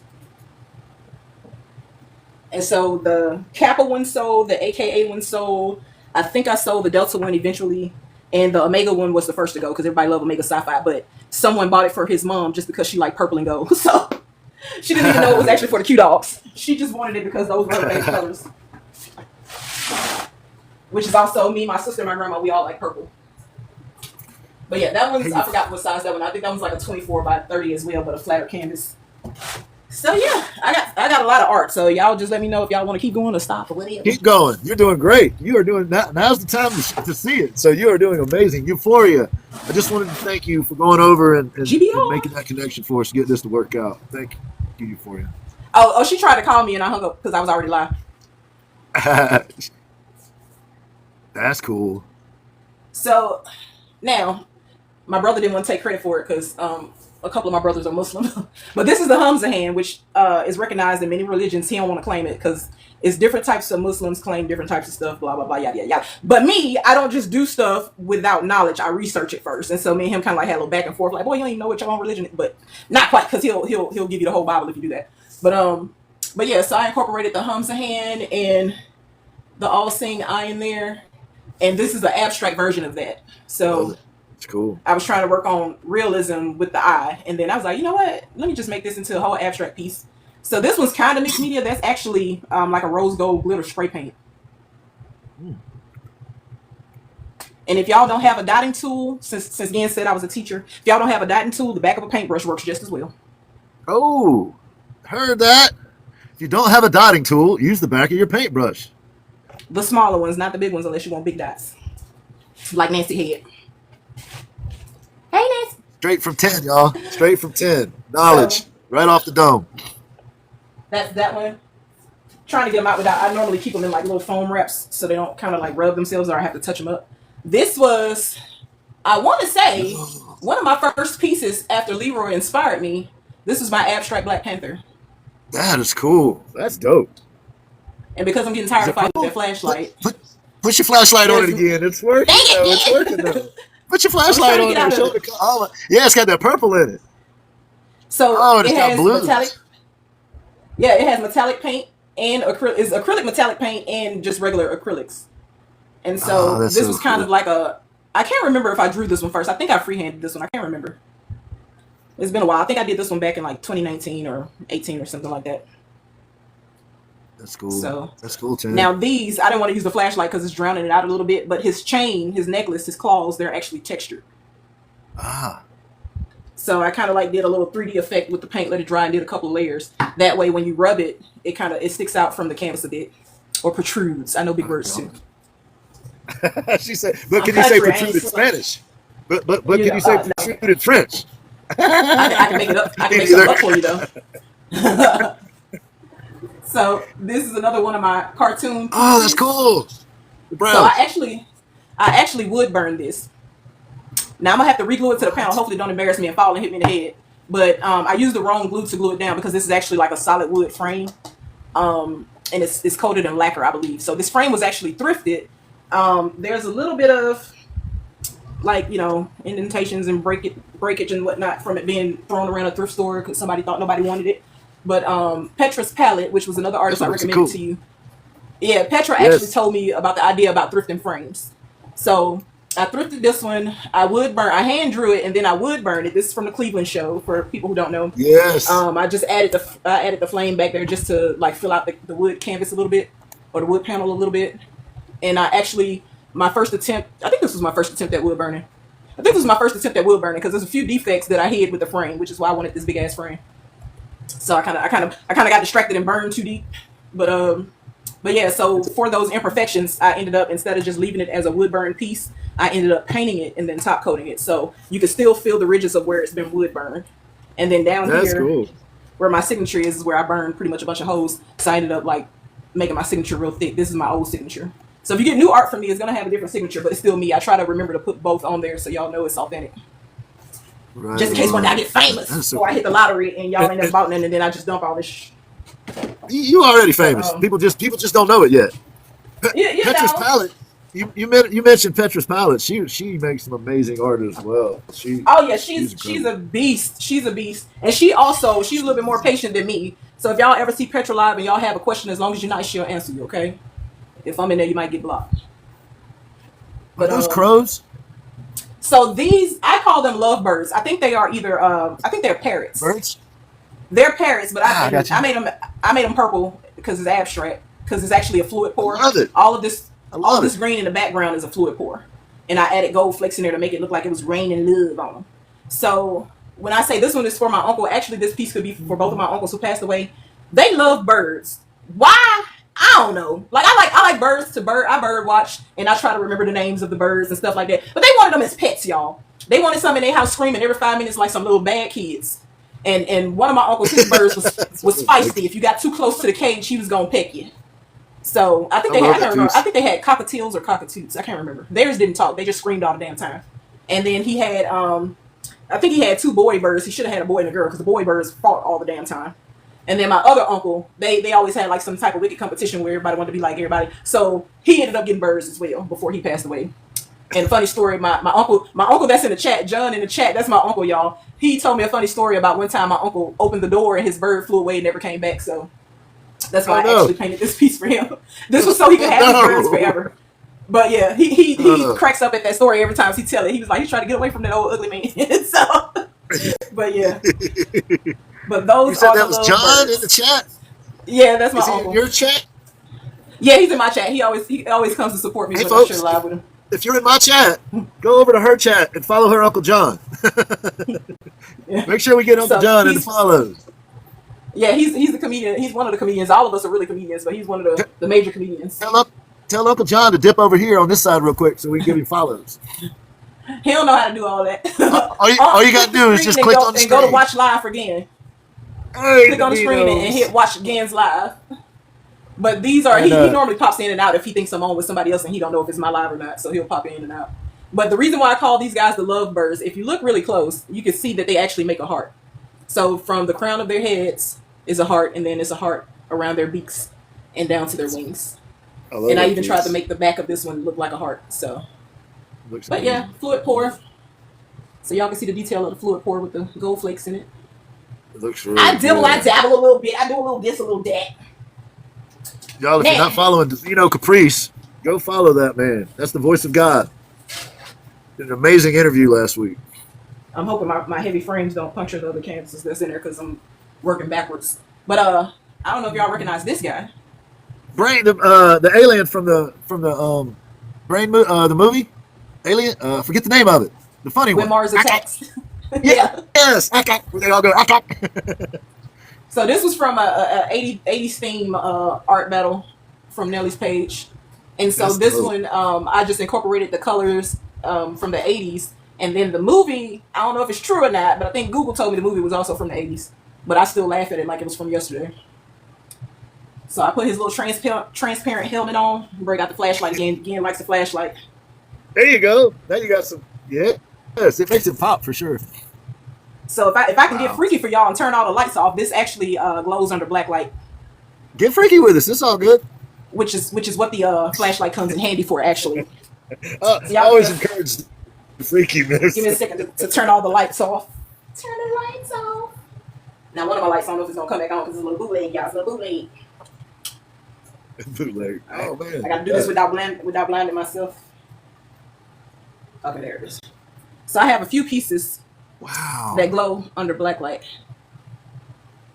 And so the Kappa one sold, the AKA one sold. I think I sold the Delta one eventually. And the Omega one was the first to go because everybody loved Omega Sci-Fi. But someone bought it for his mom just because she liked purple and gold. So she didn't even know it was actually for the Q Dogs. She just wanted it because those were her favorite colors. Which is also me, my sister, and my grandma. We all like purple. But yeah, that one's, I forgot what size that one. I think that one's like a 24 by 30 as well, but a flatter canvas. So yeah, I got a lot of art. So y'all just let me know if y'all want to keep going or stop or whatever. Keep going. You're doing great. You are doing now's the time to see it. So you are doing amazing. Euphoria. I just wanted to thank you for going over and GBO. making that connection for us to get this to work out. Thank you, Euphoria. Oh, she tried to call me and I hung up because I was already live. That's cool. So now my brother didn't want to take credit for it because a couple of my brothers are Muslim. But this is the Hamza hand, which is recognized in many religions. He don't want to claim it because it's different types of Muslims claim different types of stuff, blah, blah, blah, yada, yada, yada. But me, I don't just do stuff without knowledge. I research it first. And so me and him kind of like had a little back and forth, like, boy, you don't even know what your own religion is. But not quite, because he'll give you the whole Bible if you do that. But yeah, so I incorporated the Hamza hand and the all-seeing eye in there. And this is the abstract version of that. So it's cool. I was trying to work on realism with the eye. And then I was like, you know what? Let me just make this into a whole abstract piece. So this one's kind of mixed media. That's actually like a rose gold glitter spray paint. And if y'all don't have a dotting tool, since Gen said I was a teacher, if y'all don't have a dotting tool, the back of a paintbrush works just as well. Oh, heard that. If you don't have a dotting tool, use the back of your paintbrush. The smaller ones, not the big ones, unless you want big dots. Like Nancy Head. Hey, Nancy. Straight from Tenn, y'all. Straight from Tenn. Knowledge. So, right off the dome. That's that one. Trying to get them out without, I normally keep them in like little foam wraps so they don't kind of like rub themselves or I have to touch them up. This was, I want to say, one of my first pieces after Leroy inspired me. This was my abstract Black Panther. That is cool. That's dope. And because I'm getting tired of fighting with that flashlight. Put your flashlight on it again. It's working. It's working though. Put your flashlight on it. Yeah, it's got that purple in it. So it has metallic. Yeah, it has metallic paint and acrylic metallic paint and just regular acrylics. And so this was kind of like I can't remember if I drew this one first. I think I freehanded this one. I can't remember. It's been a while. I think I did this one back in like 2019 or 18 or something like that. That's cool. So that's cool too. Now these, I didn't want to use the flashlight because it's drowning it out a little bit. But his chain, his necklace, his claws, they're actually textured. So I kind of like did a little 3D effect with the paint, let it dry, and did a couple of layers. That way, when you rub it, it sticks out from the canvas a bit, or protrudes. I know big words too. She said, "But can you say protrude in Spanish? But can you say protrude in French?" I can make it up. I can make it up for you though. So this is another one of my cartoon pieces. Oh, that's cool. So I actually wood burned this. Now I'm gonna have to re-glue it to the panel. Hopefully, it don't embarrass me and fall and hit me in the head. But I used the wrong glue to glue it down because this is actually like a solid wood frame, and it's coated in lacquer, I believe. So this frame was actually thrifted. There's a little bit of like indentations and breakage and whatnot from it being thrown around a thrift store because somebody thought nobody wanted it. But Petra's palette, which was another artist I recommended to you. Yeah, Petra actually told me about the idea about thrifting frames. So I thrifted this one. I hand drew it and then I wood burned it. This is from the Cleveland show for people who don't know. Yes. I just added the flame back there just to like fill out the wood canvas a little bit or the wood panel a little bit. And my first attempt, I think this was my first attempt at wood burning. Because there's a few defects that I hid with the frame, which is why I wanted this big ass frame. So I kind of got distracted and burned too deep, but yeah. So for those imperfections, I ended up, instead of just leaving it as a wood burned piece, I ended up painting it and then top coating it, so you can still feel the ridges of where it's been wood burned. And then down here, where my signature is where I burned pretty much a bunch of holes. So I ended up like making my signature real thick. This is my old signature. So if you get new art from me, it's gonna have a different signature, but it's still me. I try to remember to put both on there so y'all know it's authentic. Right, just in case one day I get famous or I hit the lottery and y'all ain't never bought nothing and then I just dump all this You already famous. People just don't know it yet. Petra's palette. You mentioned Petra's palette. She makes some amazing art as well. She's a beast. She's a beast. And she's a little bit more patient than me. So if y'all ever see Petra live and y'all have a question, as long as you're nice, she'll answer you, okay? If I'm in there, you might get blocked. But those crows? So these, I call them lovebirds. I think they are they're parrots. Birds? They're parrots, but I made them purple because it's abstract, because it's actually a fluid pour. I love it. All of this green in the background is a fluid pour. And I added gold flakes in there to make it look like it was raining love on them. So when I say this one is for my uncle, actually this piece could be for both of my uncles who passed away. They love birds. Why? I don't know. Like I like birds I bird watch and I try to remember the names of the birds and stuff like that. But they wanted them as pets, y'all. They wanted some in their house screaming every 5 minutes like some little bad kids. And one of my uncles, his birds was feisty. If you got too close to the cage, he was gonna peck you. So I think they had cockatiels or cockatoots. I can't remember. Theirs didn't talk. They just screamed all the damn time. And then he had I think he had 2 boy birds. He should have had a boy and a girl because the boy birds fought all the damn time. And then my other uncle, they always had like some type of wicked competition where everybody wanted to be like everybody. So he ended up getting birds as well before he passed away. And funny story, my uncle that's in the chat, John in the chat, that's my uncle, y'all. He told me a funny story about one time my uncle opened the door and his bird flew away and never came back. So that's why I actually painted this piece for him. This was so he could have his birds forever. But yeah, he cracks up at that story every time he tell it. He was like, he's trying to get away from that old ugly man. So, but yeah. But those you said are that was John birds in the chat? Yeah, that's my Is uncle. He in your chat? Yeah, he's in my chat. He always comes to support me when I share live with him. If you're in my chat, go over to her chat and follow her Uncle John. Yeah. Make sure we get Uncle John in the follows. Yeah, he's a comedian. He's one of the comedians. All of us are really comedians, but he's one of the major comedians. Tell Uncle John to dip over here on this side real quick so we can give him follows. He don't know how to do all that. All you got to do is just click on the screen. And go to watch live again. Click on the screen and hit watch again's live. But these are, he normally pops in and out if he thinks I'm on with somebody else and he don't know if it's my live or not, so he'll pop in and out. But the reason why I call these guys the lovebirds, if you look really close, you can see that they actually make a heart. So from the crown of their heads is a heart, and then it's a heart around their beaks and down to their wings. I even tried to make the back of this one look like a heart. So, but yeah, fluid pour. So y'all can see the detail of the fluid pour with the gold flakes in it. It looks really I dabble a little bit. I do a little this, a little that. Y'all, if you're not following Caprice, go follow that man. That's the voice of God. Did an amazing interview last week. I'm hoping my heavy frames don't puncture the other canvases that's in there because I'm working backwards. But I don't know if y'all recognize this guy. Brain, the alien from the Brain, the movie Alien. Forget the name of it. The funny one. When Mars Attacks. Yeah. Yes. They all go. So this was from a 80s theme art battle from Nelly's page. And so that's this dope. One, I just incorporated the colors from the 80s. And then the movie, I don't know if it's true or not, but I think Google told me the movie was also from the 80s. But I still laugh at it like it was from yesterday. So I put his little transparent helmet on, break out the flashlight again. Again, likes the flashlight. There you go. Now you got some, yes, it makes it pop for sure. So if I can get freaky for y'all and turn all the lights off, this actually glows under black light. Get freaky with us. It's all good. Which is what the flashlight comes in handy for, actually. I always encourage the freakiness. Give me a second to turn all the lights off. Turn the lights off. Now one of my lights, I don't know if it's gonna come back on because it's a little bootleg, y'all. It's a little bootleg. Bootleg. Oh man. I gotta do this without blinding myself. Okay, there it is. So I have a few pieces. Wow. That glow under black light.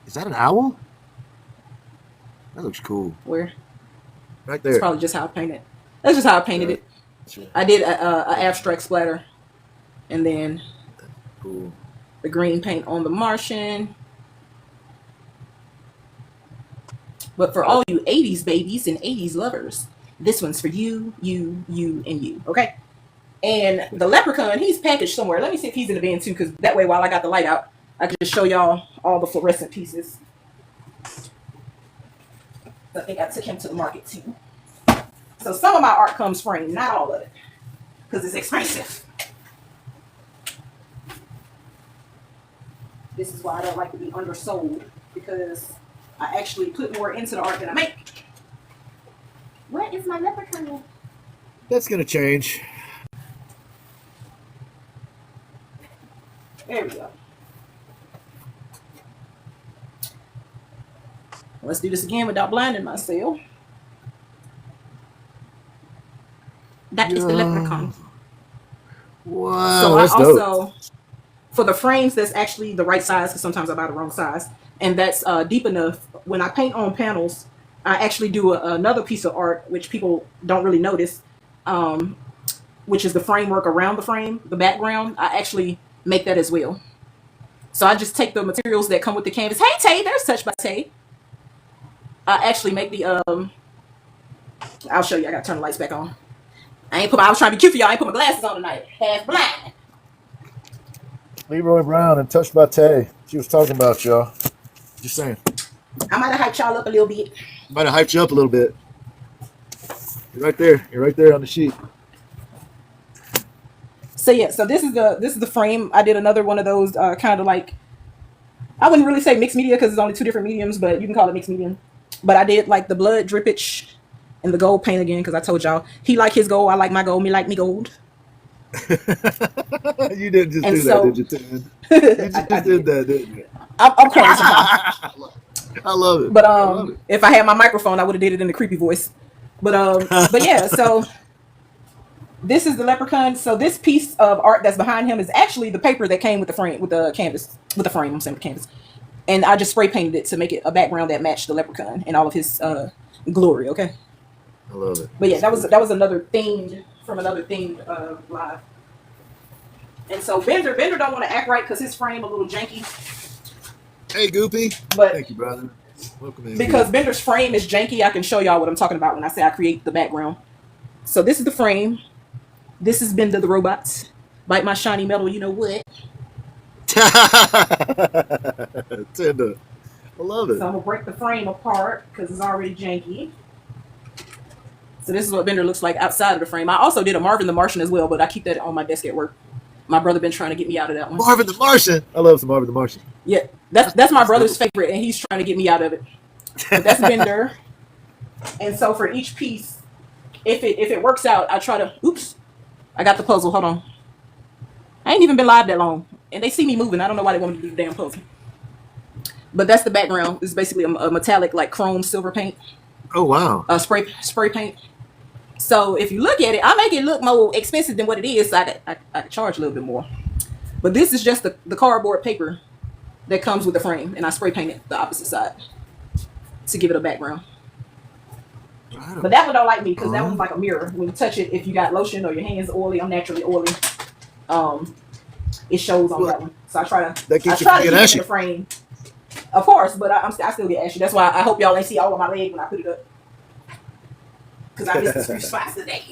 Is that an owl? That looks cool. Where? Right there. That's probably just how I painted it. That's just how I painted it. Sure. I did a abstract splatter. And then cool. The green paint on the Martian. But for all you 80s babies and 80s lovers, this one's for you, and you. Okay? And the leprechaun, he's packaged somewhere. Let me see if he's in the bin too, because that way while I got the light out, I can just show y'all all the fluorescent pieces. I think I took him to the market too. So some of my art comes framed, not all of it, because it's expensive. This is why I don't like to be undersold, because I actually put more into the art than I make. Where is my leprechaun? That's going to change. There we go. Let's do this again without blinding myself. That is the leprechaun. Wow, so that's I also, dope. For the frames, that's actually the right size, because sometimes I buy the wrong size. And that's deep enough. When I paint on panels, I actually do another piece of art, which people don't really notice, which is the framework around the frame, the background. I actually make that as well. So I just take the materials that come with the canvas. Hey Tay, there's Touch by Tay. I actually make the I'll show you. I gotta turn the lights back on. I was trying to be cute for y'all. I ain't put my glasses on tonight. Half blind. Leroy Brown and Touched by Tay. She was talking about y'all. Just saying. I might have hyped y'all up a little bit. Might have hyped you up a little bit. You're right there. You're right there on the sheet. So yeah, so this is the frame. I did another one of those kind of like, I wouldn't really say mixed media because it's only two different mediums, but you can call it mixed medium. But I did like the blood drippage and the gold paint again because I told y'all he like his gold, I like my gold, me like me gold. You didn't just And do so- that, did you, Tenn? You just did that, didn't you? I'm corny sometimes. I love it. But I love it. if I had my microphone, I would have did it in the creepy voice. But yeah, so this is the leprechaun. So this piece of art that's behind him is actually the paper that came with the frame, with the canvas, with the frame. I'm saying with the canvas, and I just spray painted it to make it a background that matched the leprechaun and all of his glory. Okay. I love it. But yeah, that was another themed from another themed live. And so Bender don't want to act right because his frame a little janky. Hey, Goopy. But thank you, brother. Welcome in. because Goopy. Bender's frame is janky, I can show y'all what I'm talking about when I say I create the background. So this is the frame. This is Bender the robot. Bite my shiny metal, you know what? Tender. I love it. So I'm gonna break the frame apart because it's already janky. So this is what Bender looks like outside of the frame. I also did a Marvin the Martian as well, but I keep that on my desk at work. My brother been trying to get me out of that one. Marvin the Martian. I love some Marvin the Martian. Yeah, that's my brother's favorite, and he's trying to get me out of it. But that's Bender. And so for each piece, if it works out, I try to. Oops, I got the puzzle. Hold on. I ain't even been live that long, and they see me moving. I don't know why they want me to do the damn puzzle. But that's the background. It's basically a metallic, like chrome silver paint. Oh, wow. Spray paint. So if you look at it, I make it look more expensive than what it is. So I could charge a little bit more. But this is just the cardboard paper that comes with the frame, and I spray painted the opposite side to give it a background. Right. But that one don't like me because that one's like a mirror. When you touch it, if you got lotion or your hands oily, I'm naturally oily. It shows on that one. So I try to That keeps you keep from it getting in ashy. the frame. Of course, but I still get ashy. That's why I hope y'all ain't see all of my leg when I put it up. Because I missed a few spots today.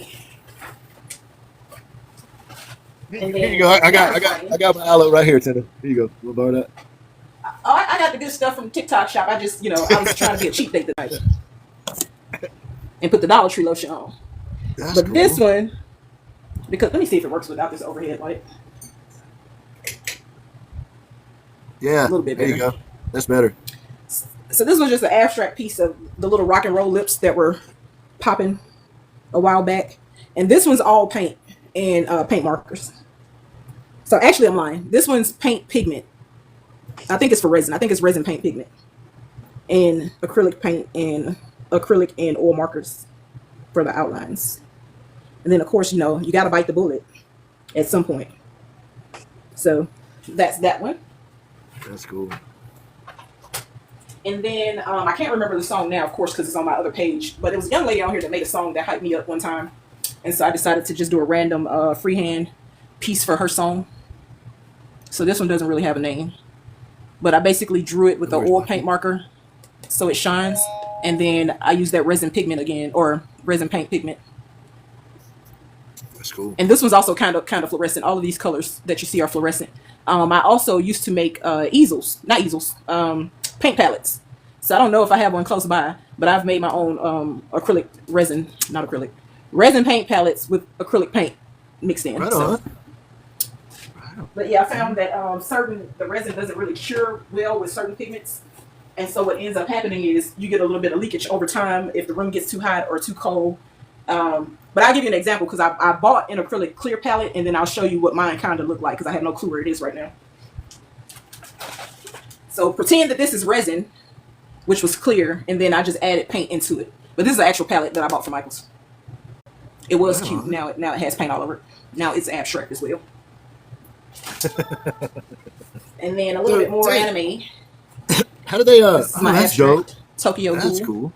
And Here you go. I got my aloe right here, Tender. Here you go. We'll borrow that. Oh, I got the good stuff from the TikTok shop. I just, I was trying to be a cheap date tonight. And put the Dollar Tree lotion on. That's But cool. this one, because let me see if it works without this overhead light. Yeah. A little bit There you better. go. That's better. So this was just an abstract piece of the little rock and roll lips that were popping a while back. And this one's all paint and paint markers. So actually I'm lying. This one's paint pigment. I think it's for resin. I think it's resin paint pigment. And acrylic paint and acrylic and oil markers for the outlines. And then of course, you got to bite the bullet at some point. So that's that one. That's cool. And then I can't remember the song now, of course, because it's on my other page. But it was a young lady out here that made a song that hyped me up one time. And so I decided to just do a random freehand piece for her song. So this one doesn't really have a name. But I basically drew it with the oil paint marker so it shines. And then I use that resin pigment again, or resin paint pigment. That's cool. And this one's also kind of fluorescent. All of these colors that you see are fluorescent. I also used to make paint palettes. So I don't know if I have one close by, but I've made my own resin paint palettes with acrylic paint mixed in. Right So. on. But yeah, I found that the resin doesn't really cure well with certain pigments. And so what ends up happening is you get a little bit of leakage over time if the room gets too hot or too cold. But I'll give you an example because I bought an acrylic clear palette, and then I'll show you what mine kind of looked like because I have no clue where it is right now. So pretend that this is resin, which was clear, and then I just added paint into it. But this is an actual palette that I bought from Michael's. It was cute. Now it has paint all over it. Now it's abstract as well. And then a little bit more anime. How do they? This is my that's dope. abstract Tokyo That's Ghoul. cool.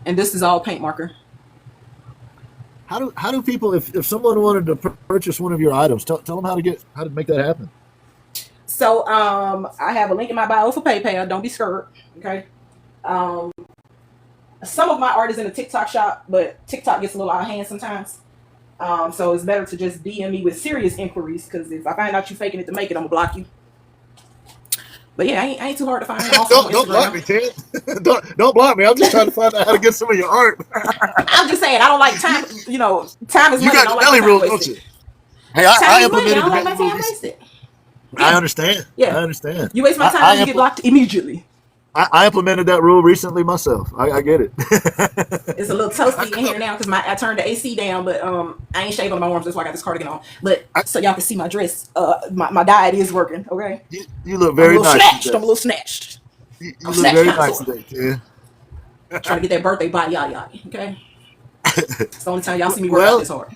And this is all paint marker. How do people, if someone wanted to purchase one of your items, tell them how to make that happen? So I have a link in my bio for PayPal. Don't be scared. Okay. Um, some of my art is in the TikTok shop, but TikTok gets a little out of hand sometimes. So it's better to just DM me with serious inquiries, because if I find out you faking it to make it, I'm gonna block you. But yeah, I ain't too hard to find. I'm also on Don't block Instagram. me, Ted. Don't block me. I'm just trying to find out how to get some of your art. I'm just saying, I don't like time. You know, time is You money. And got I the don't like belly my time rule, don't wasted. you? Hey, Time I is money. I implemented don't the like belly my rule time recently. wasted. I Yeah, understand. I yeah. understand. You waste my time, you get blocked immediately. I implemented that rule recently myself. I get it. It's a little toasty in here now because I turned the AC down, but I ain't shaving my arms. That's why I got this cardigan on. But I, so y'all can see my dress. My diet is working. Okay, you look I'm a very little nice snatched. I'm today. a little snatched. I'm You a look snatched very nice connoisseur. today, Ted. Trying to get that birthday body, yada yada. Okay, it's the only time y'all see me work out Well, this hard.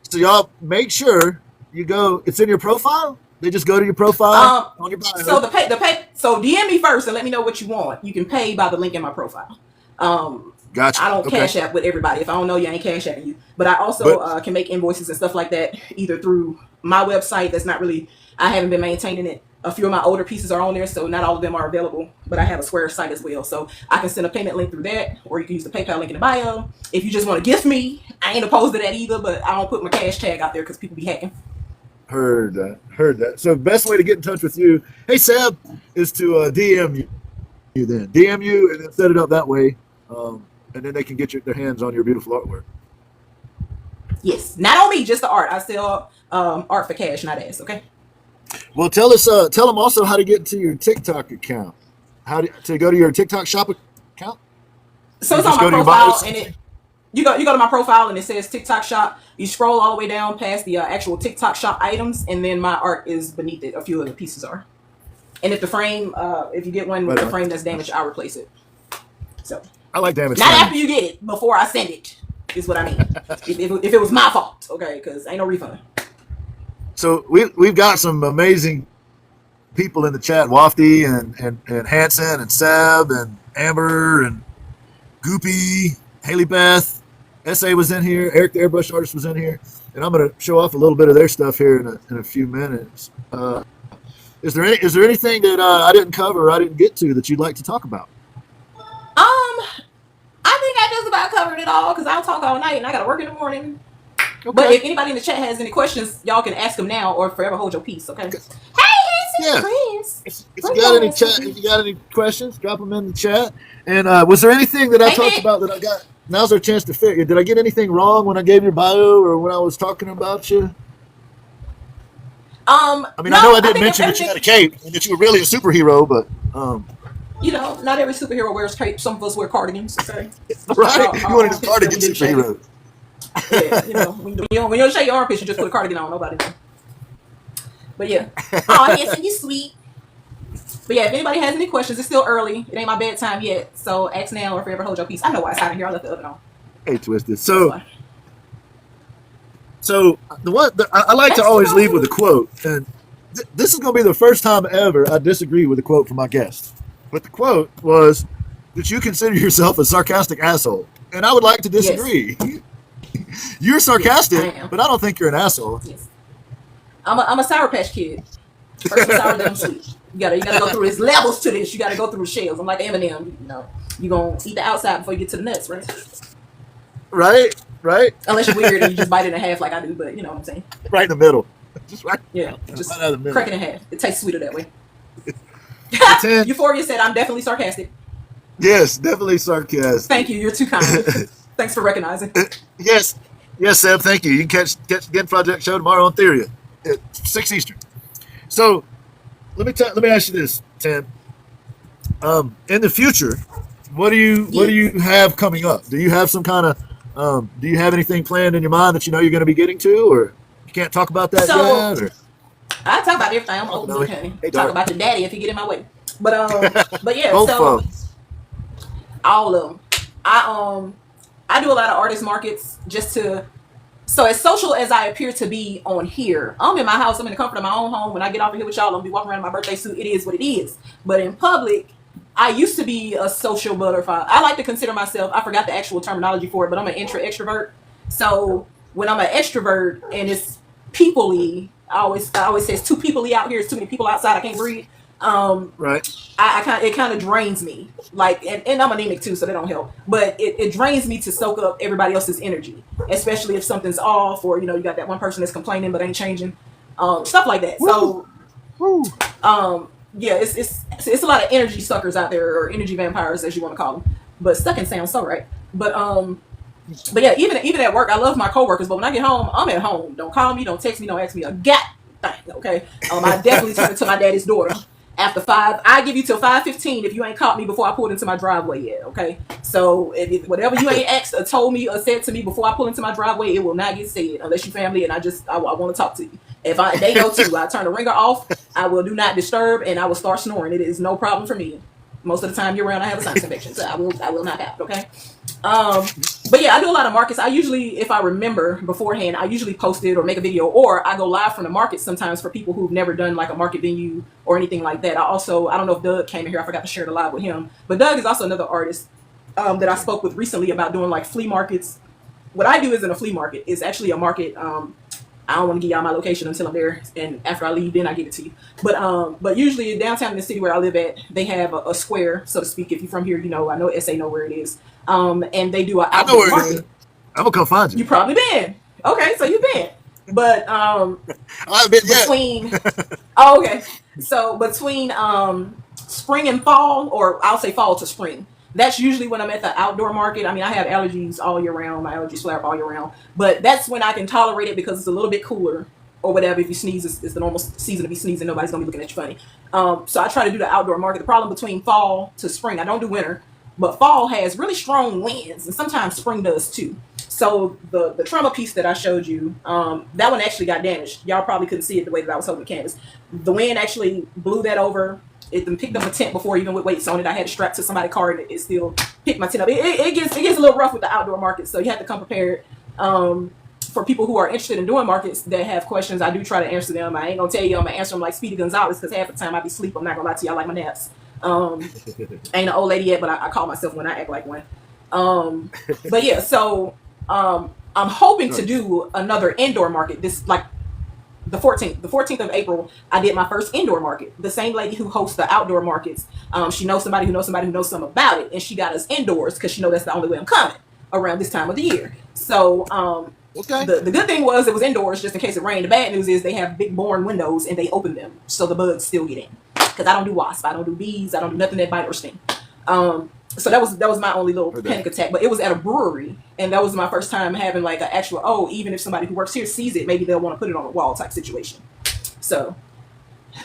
so y'all make sure you go. It's in your profile. They just go to your profile Um, on your so bio. so DM me first and let me know what you want. You can pay by the link in my profile. Um, Gotcha. I don't Okay. cash app with everybody. If I don't know you, I ain't cash apping you. But I also But can make invoices and stuff like that either through my website. That's not really. I haven't been maintaining it. A few of my older pieces are on there, so not all of them are available. But I have a Square site as well, so I can send a payment link through that, or you can use the PayPal link in the bio. If you just want to gift me, I ain't opposed to that either. But I don't put my cash tag out there because people be hacking. heard that. Heard that. So best way to get in touch with you, hey Seb, is to DM you then. DM you and then set it up that way. And then they can get their hands on your beautiful artwork. Yes, not on me, just the art. I sell art for cash, not ass. Okay. Well, tell them also how to get into your TikTok account. To go to your TikTok shop account. So You it's on just my go to your bio profile, and section. you go to my profile and it says TikTok shop. You scroll all the way down past the actual TikTok shop items, and then my art is beneath it. A few of the pieces are. And if the frame, if you get one with Right the on. frame that's damaged, I'll replace it. So I like damage not after frames. you get it, before I send it, is what I mean. If it was my fault, okay, because ain't no refund. So we've got some amazing people in the chat: Wafty and Hanson and Seb and Amber and Goopy, Haley Beth, SA was in here, Eric the Airbrush Artist was in here, and I'm going to show off a little bit of their stuff here in a few minutes. Is there anything that I didn't cover or I didn't get to that you'd like to talk about? I think I just about covered it all because I'll talk all night and I got to work in the morning. But Okay. if anybody in the chat has any questions, y'all can ask them now or forever hold your peace. Okay. Hey, Yeah. Chris. If you got any questions, drop them in the chat. And was there anything that I Hey, talked Mick. about that I got? Now's our chance to figure. Did I get anything wrong when I gave your bio or when I was talking about you? I mean, No, I know I I didn't think mention that you everything. had a cape and that you were really a superhero, but You know, not every superhero wears cape. Some of us wear cardigans. Okay. right, you wanted a Armpits still cardigan we didn't shave. superhero. Yeah, you know, when you don't shave your armpits, you just put a cardigan on. Nobody knows. But yeah. Oh, Hanson, you sweet. But yeah, if anybody has any questions, it's still early. It ain't my bedtime yet. So ask now or forever hold your peace. I know why it's hot in here. I left the oven on. Hey, Twisted. That's why. So I like to Thanks for always leave with a calling. quote, and this is going to be the first time ever I disagree with a quote from my guest. But the quote was that you consider yourself a sarcastic asshole, and I would like to Yes. disagree. You're Yes, I sarcastic, am. but I don't think you're an asshole. Yes. I'm a Sour Patch Kid. First I'm sour, then I'm sweet. You gotta go through these levels to this. You gotta go through the shells. I'm like Eminem. You know, you gonna eat the outside before you get to the nuts, right? Right, right, Unless you're weird and you just bite it in half like I do, but you know what I'm saying. right in the middle. Just right, Yeah, just right out of the crack middle. it in half. It tastes sweeter that way. Tenn, Euphoria said I'm definitely sarcastic. yes, definitely sarcastic. Thank you. You're too kind. Thanks for recognizing. Yes, yes, Seb. Thank you. You can catch the Gen Project show tomorrow on Theoria at 6 Eastern. So let me ask you this, Tenn. In the future, what do Yes. you have coming up? Do you have some kind of do you have anything planned in your mind that you know you're going to be getting to, or you can't talk about that So yet? Or I talk about everything. I'm oh, open no, book, honey. hey, Talk dark. about your daddy if you get in my way. But yeah. Both So of all of them. I do a lot of artist markets just to. So as social as I appear to be on here, I'm in my house. I'm in the comfort of my own home. When I get off of here with y'all, I'm gonna be walking around in my birthday suit. It is what it is. But in public, I used to be a social butterfly. I like to consider myself. I forgot the actual terminology for it, but I'm an extrovert. So when I'm an extrovert and it's people-y, I always say it's too peoply out here. It's too many people outside. I can't breathe. Right. It kind of drains me. Like, and I'm anemic too, so that don't help. But it drains me to soak up everybody else's energy, especially if something's off, or you got that one person that's complaining but ain't changing, stuff like that. So, yeah, it's a lot of energy suckers out there, or energy vampires as you want to call them. But sucking sounds so right. But yeah, even at work, I love my coworkers. But when I get home, I'm at home. Don't call me, don't text me, don't ask me a thing. Okay. I definitely turn into my daddy's daughter. After 5, I give you till 5:15 if you ain't caught me before I pulled into my driveway yet. Okay. So if whatever you ain't asked or told me or said to me before I pull into my driveway, it will not get said unless you family and I want to talk to you. If they go too, I turn the ringer off. I will do not disturb and I will start snoring. It is no problem for me. Most of the time you're around, I have a sinus infection, so I will not have. Okay. But yeah, I do a lot of markets. I usually, if I remember beforehand, I usually post it or make a video, or I go live from the market sometimes for people who've never done like a market venue or anything like that. I don't know if Doug came in here. I forgot to share the live with him. But Doug is also another artist that I spoke with recently about doing like flea markets. What I do isn't a flea market. It's actually a market. I don't want to give y'all my location until I'm there, and after I leave, then I give it to you. But usually downtown in the city where I live at, they have a square, so to speak. If you're from here, I know SA know where it is. And they do an outdoor market. I'm gonna come find you. You probably been. Okay, so you've been. But I've been between oh, okay. So between spring and fall, or I'll say fall to spring, that's usually when I'm at the outdoor market. I mean, I have allergies all year round. My allergies flare up all year round. But that's when I can tolerate it because it's a little bit cooler or whatever. If you sneeze, it's the normal season to be sneezing. Nobody's going to be looking at you funny. So I try to do the outdoor market. The problem between fall to spring, I don't do winter, but fall has really strong winds, and sometimes spring does too. So the trauma piece that I showed you, that one actually got damaged. Y'all probably couldn't see it the way that I was holding the canvas. The wind actually blew that over. It picked up a tent before, even with weights on it. I had it strapped to somebody's car, and it still picked my tent up. It gets a little rough with the outdoor market, so you have to come prepared. For people who are interested in doing markets that have questions, I do try to answer them. I ain't gonna tell you I'm gonna answer them like Speedy Gonzalez, because half the time I be asleep. I'm not gonna lie to you. I like my naps. Ain't an old lady yet, but I call myself when I act like one. But yeah, so I'm hoping to do another indoor market. This like the 14th of April, I did my first indoor market. The same lady who hosts the outdoor markets, she knows somebody who knows somebody who knows something about it, and she got us indoors because she knows that's the only way I'm coming around this time of the year. So okay. The good thing was it was indoors just in case it rained. The bad news is they have big boring windows and they open them so the bugs still get in. Because I don't do wasps, I don't do bees, I don't do nothing that bite or sting. So that was my only little panic attack. But it was at a brewery, and that was my first time having like an actual, even if somebody who works here sees it, maybe they'll want to put it on a wall type situation. So,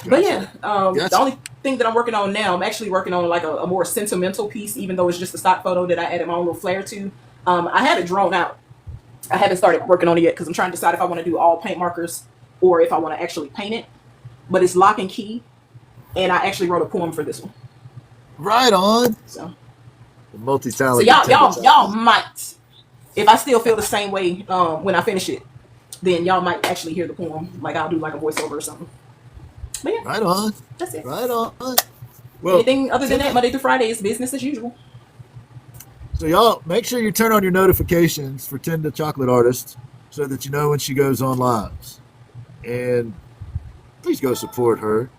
but yeah, the only thing that I'm working on now, I'm actually working on like a more sentimental piece, even though it's just a stock photo that I added my own little flair to. I have it drawn out. I haven't started working on it yet because I'm trying to decide if I want to do all paint markers or if I want to actually paint it. But it's Lock and Key, and I actually wrote a poem for this one. Right on. So multi-talented. So y'all might, if I still feel the same way when I finish it, then y'all might actually hear the poem. Like I'll do like a voiceover or something. But yeah, right on. That's it. Right on. Well, anything other than that, Monday through Friday is business as usual. So y'all make sure you turn on your notifications for Tenn the Chawklit Artist so that you know when she goes on lives. And please go support her.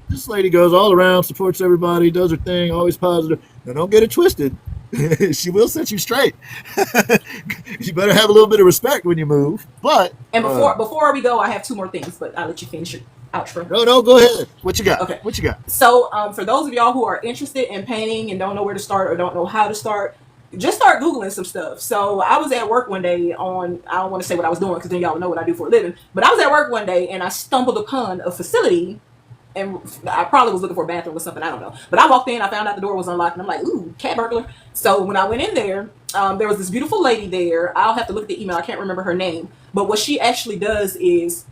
This lady goes all around, supports everybody, does her thing, always positive. Now don't get it twisted. She will set you straight. You better have a little bit of respect when you move. But before we go, I have 2 more things, but I'll let you finish your outro. No, go ahead. What you got? Okay. What you got? So for those of y'all who are interested in painting and don't know where to start or don't know how to start, just start Googling some stuff. So I was at work one day I don't want to say what I was doing because then y'all know what I do for a living, but I was at work one day and I stumbled upon a facility, and I probably was looking for a bathroom or something, I don't know. But I walked in, I found out the door was unlocked, and I'm like, ooh, cat burglar. So when I went in there, there was this beautiful lady there. I'll have to look at the email, I can't remember her name. But what she actually does is,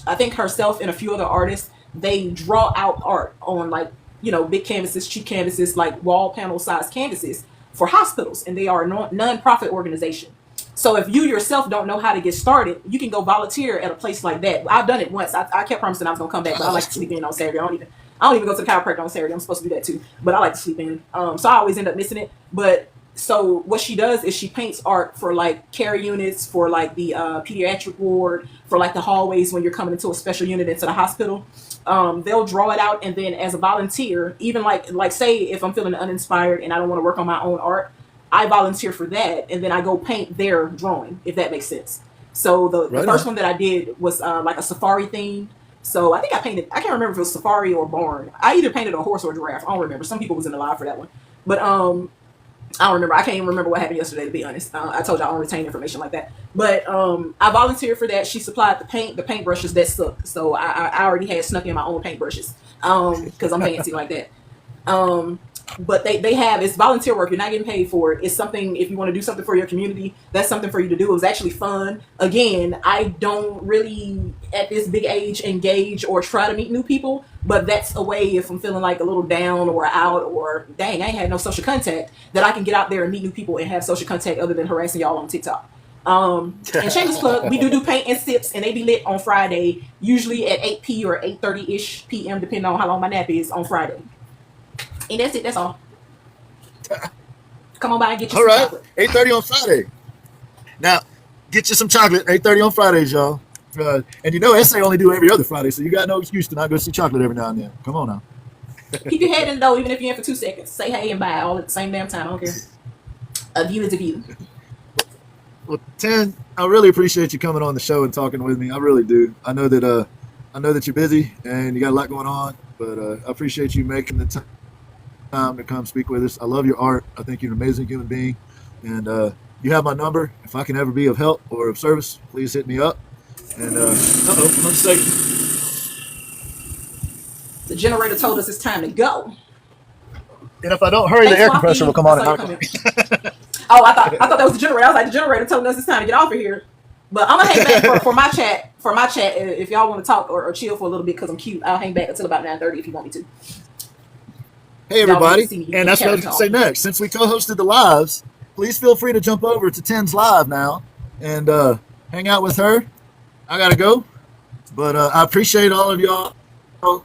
I think herself and a few other artists, they draw out art on like, big canvases, cheap canvases, like wall panel size canvases for hospitals, and they are a non-profit organization. So if you yourself don't know how to get started, you can go volunteer at a place like that. I've done it once. I kept promising I was gonna come back, but I like to sleep in on Saturday. I don't even go to the chiropractor on Saturday. I'm supposed to do that too, but I like to sleep in. So I always end up missing it. But So what she does is she paints art for like care units, for like the pediatric ward, for like the hallways when you're coming into a special unit into the hospital. They'll draw it out, and then as a volunteer, even like say if I'm feeling uninspired and I don't want to work on my own art, I volunteer for that, and then I go paint their drawing, if that makes sense. So the first one that I did was like a safari theme. So I think I painted, I can't remember if it was safari or barn. I either painted a horse or a giraffe. I don't remember. Some people was in the live for that one. But I don't remember. I can't even remember what happened yesterday, to be honest. I told you I don't retain information like that. But I volunteered for that. She supplied the paintbrushes that sucked. So I already had snuck in my own paintbrushes because I'm fancy like that. But they have, it's volunteer work. You're not getting paid for it. It's something, if you want to do something for your community, that's something for you to do. It was actually fun. Again, I don't really, at this big age, engage or try to meet new people. But that's a way, if I'm feeling like a little down or out or, dang, I ain't had no social contact, that I can get out there and meet new people and have social contact other than harassing y'all on TikTok. And shameless plug, we do paint and sips, and they be lit on Friday, usually at 8 p or 8:30-ish p.m., depending on how long my nap is on Friday. And that's it. That's all. Come on by and get you some chocolate. 8:30 on Friday. Now, get you some chocolate. 8:30 on Fridays, y'all. And you know, SA only do every other Friday, so you got no excuse to not go see Chawklit every now and then. Come on now. Keep your head in the door, even if you're in for 2 seconds. Say hey and bye all at the same damn time. I don't care. A view is a view. Well, Tenn, I really appreciate you coming on the show and talking with me. I really do. I know that you're busy and you got a lot going on, but I appreciate you making the time to come speak with us. I love your art. I think you're an amazing human being, and you have my number. If I can ever be of help or of service, please hit me up. And one second. The generator told us it's time to go. And if I don't hurry, the air compressor will come on. Oh, I thought that was the generator. I was like, the generator told us it's time to get off of here. But I'm gonna hang back for my chat. For my chat, if y'all want to talk or chill for a little bit because I'm cute, I'll hang back until about 9:30 if you want me to. Hey everybody, and that's what I was going to say next. Since we co-hosted the lives, please feel free to jump over to Tenn's live now and hang out with her. I gotta go, but I appreciate all of y'all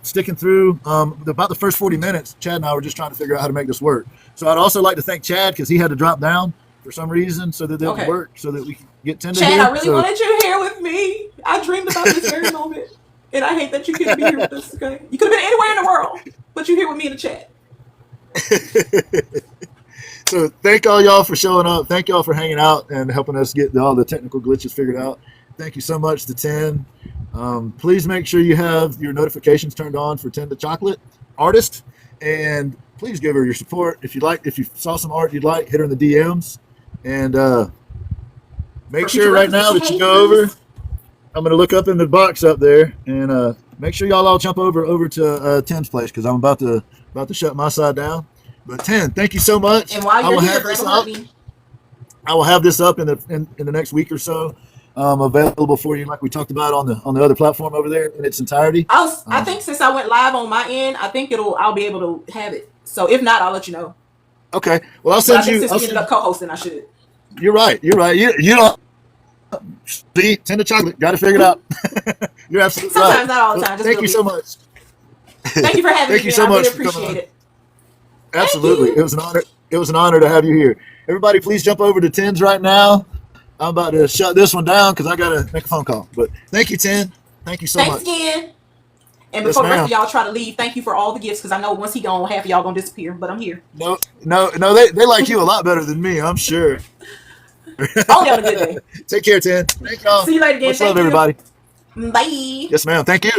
sticking through. About the first 40 minutes, Chad and I were just trying to figure out how to make this work. So I'd also like to thank Chad because he had to drop down for some reason so that it would work, so that we could get Tenn Chad, here. I really wanted you here with me. I dreamed about this very moment, and I hate that you couldn't be here with us. Okay, you could have been anywhere in the world, but you're here with me in the chat. So thank all y'all for showing up. Thank y'all for hanging out and helping us get all the technical glitches figured out. Thank you so much to Tenn. Please make sure you have your notifications turned on for Tenn the Chawklit artist, and please give her your support. If you saw some art you'd like, hit her in the DMs, and make sure right now that you go over. I'm going to look up in the box up there, and make sure y'all all jump over to Tenn's place because I'm about to shut my side down. But Tenn, thank you so much. And while you're here, I will have this up in the next week or so, available for you, like we talked about on the other platform over there in its entirety. I think since I went live on my end, I think I'll be able to have it. So if not, I'll let you know. Okay. Well, I'll send you. Since we ended up co-hosting, I should. You're right. You don't see Tenn the Chawklit. Got to figure it out. You're absolutely right. Sometimes, not all the time. Thank you so much. Thank you for having me. Thank you so much. I really appreciate it. Absolutely. It was an honor. It was an honor to have you here. Everybody, please jump over to Tenn's right now. I'm about to shut this one down because I got to make a phone call. But thank you, Tenn. Thank you so much. Thanks again. And before the rest of y'all try to leave, thank you for all the gifts because I know once he gone, half of y'all gonna disappear. But I'm here. No, they like you a lot better than me, I'm sure. Only on a good day. Take care, Tenn. Thank y'all. See you later again. Much love, everybody. Bye. Yes, ma'am. Thank you.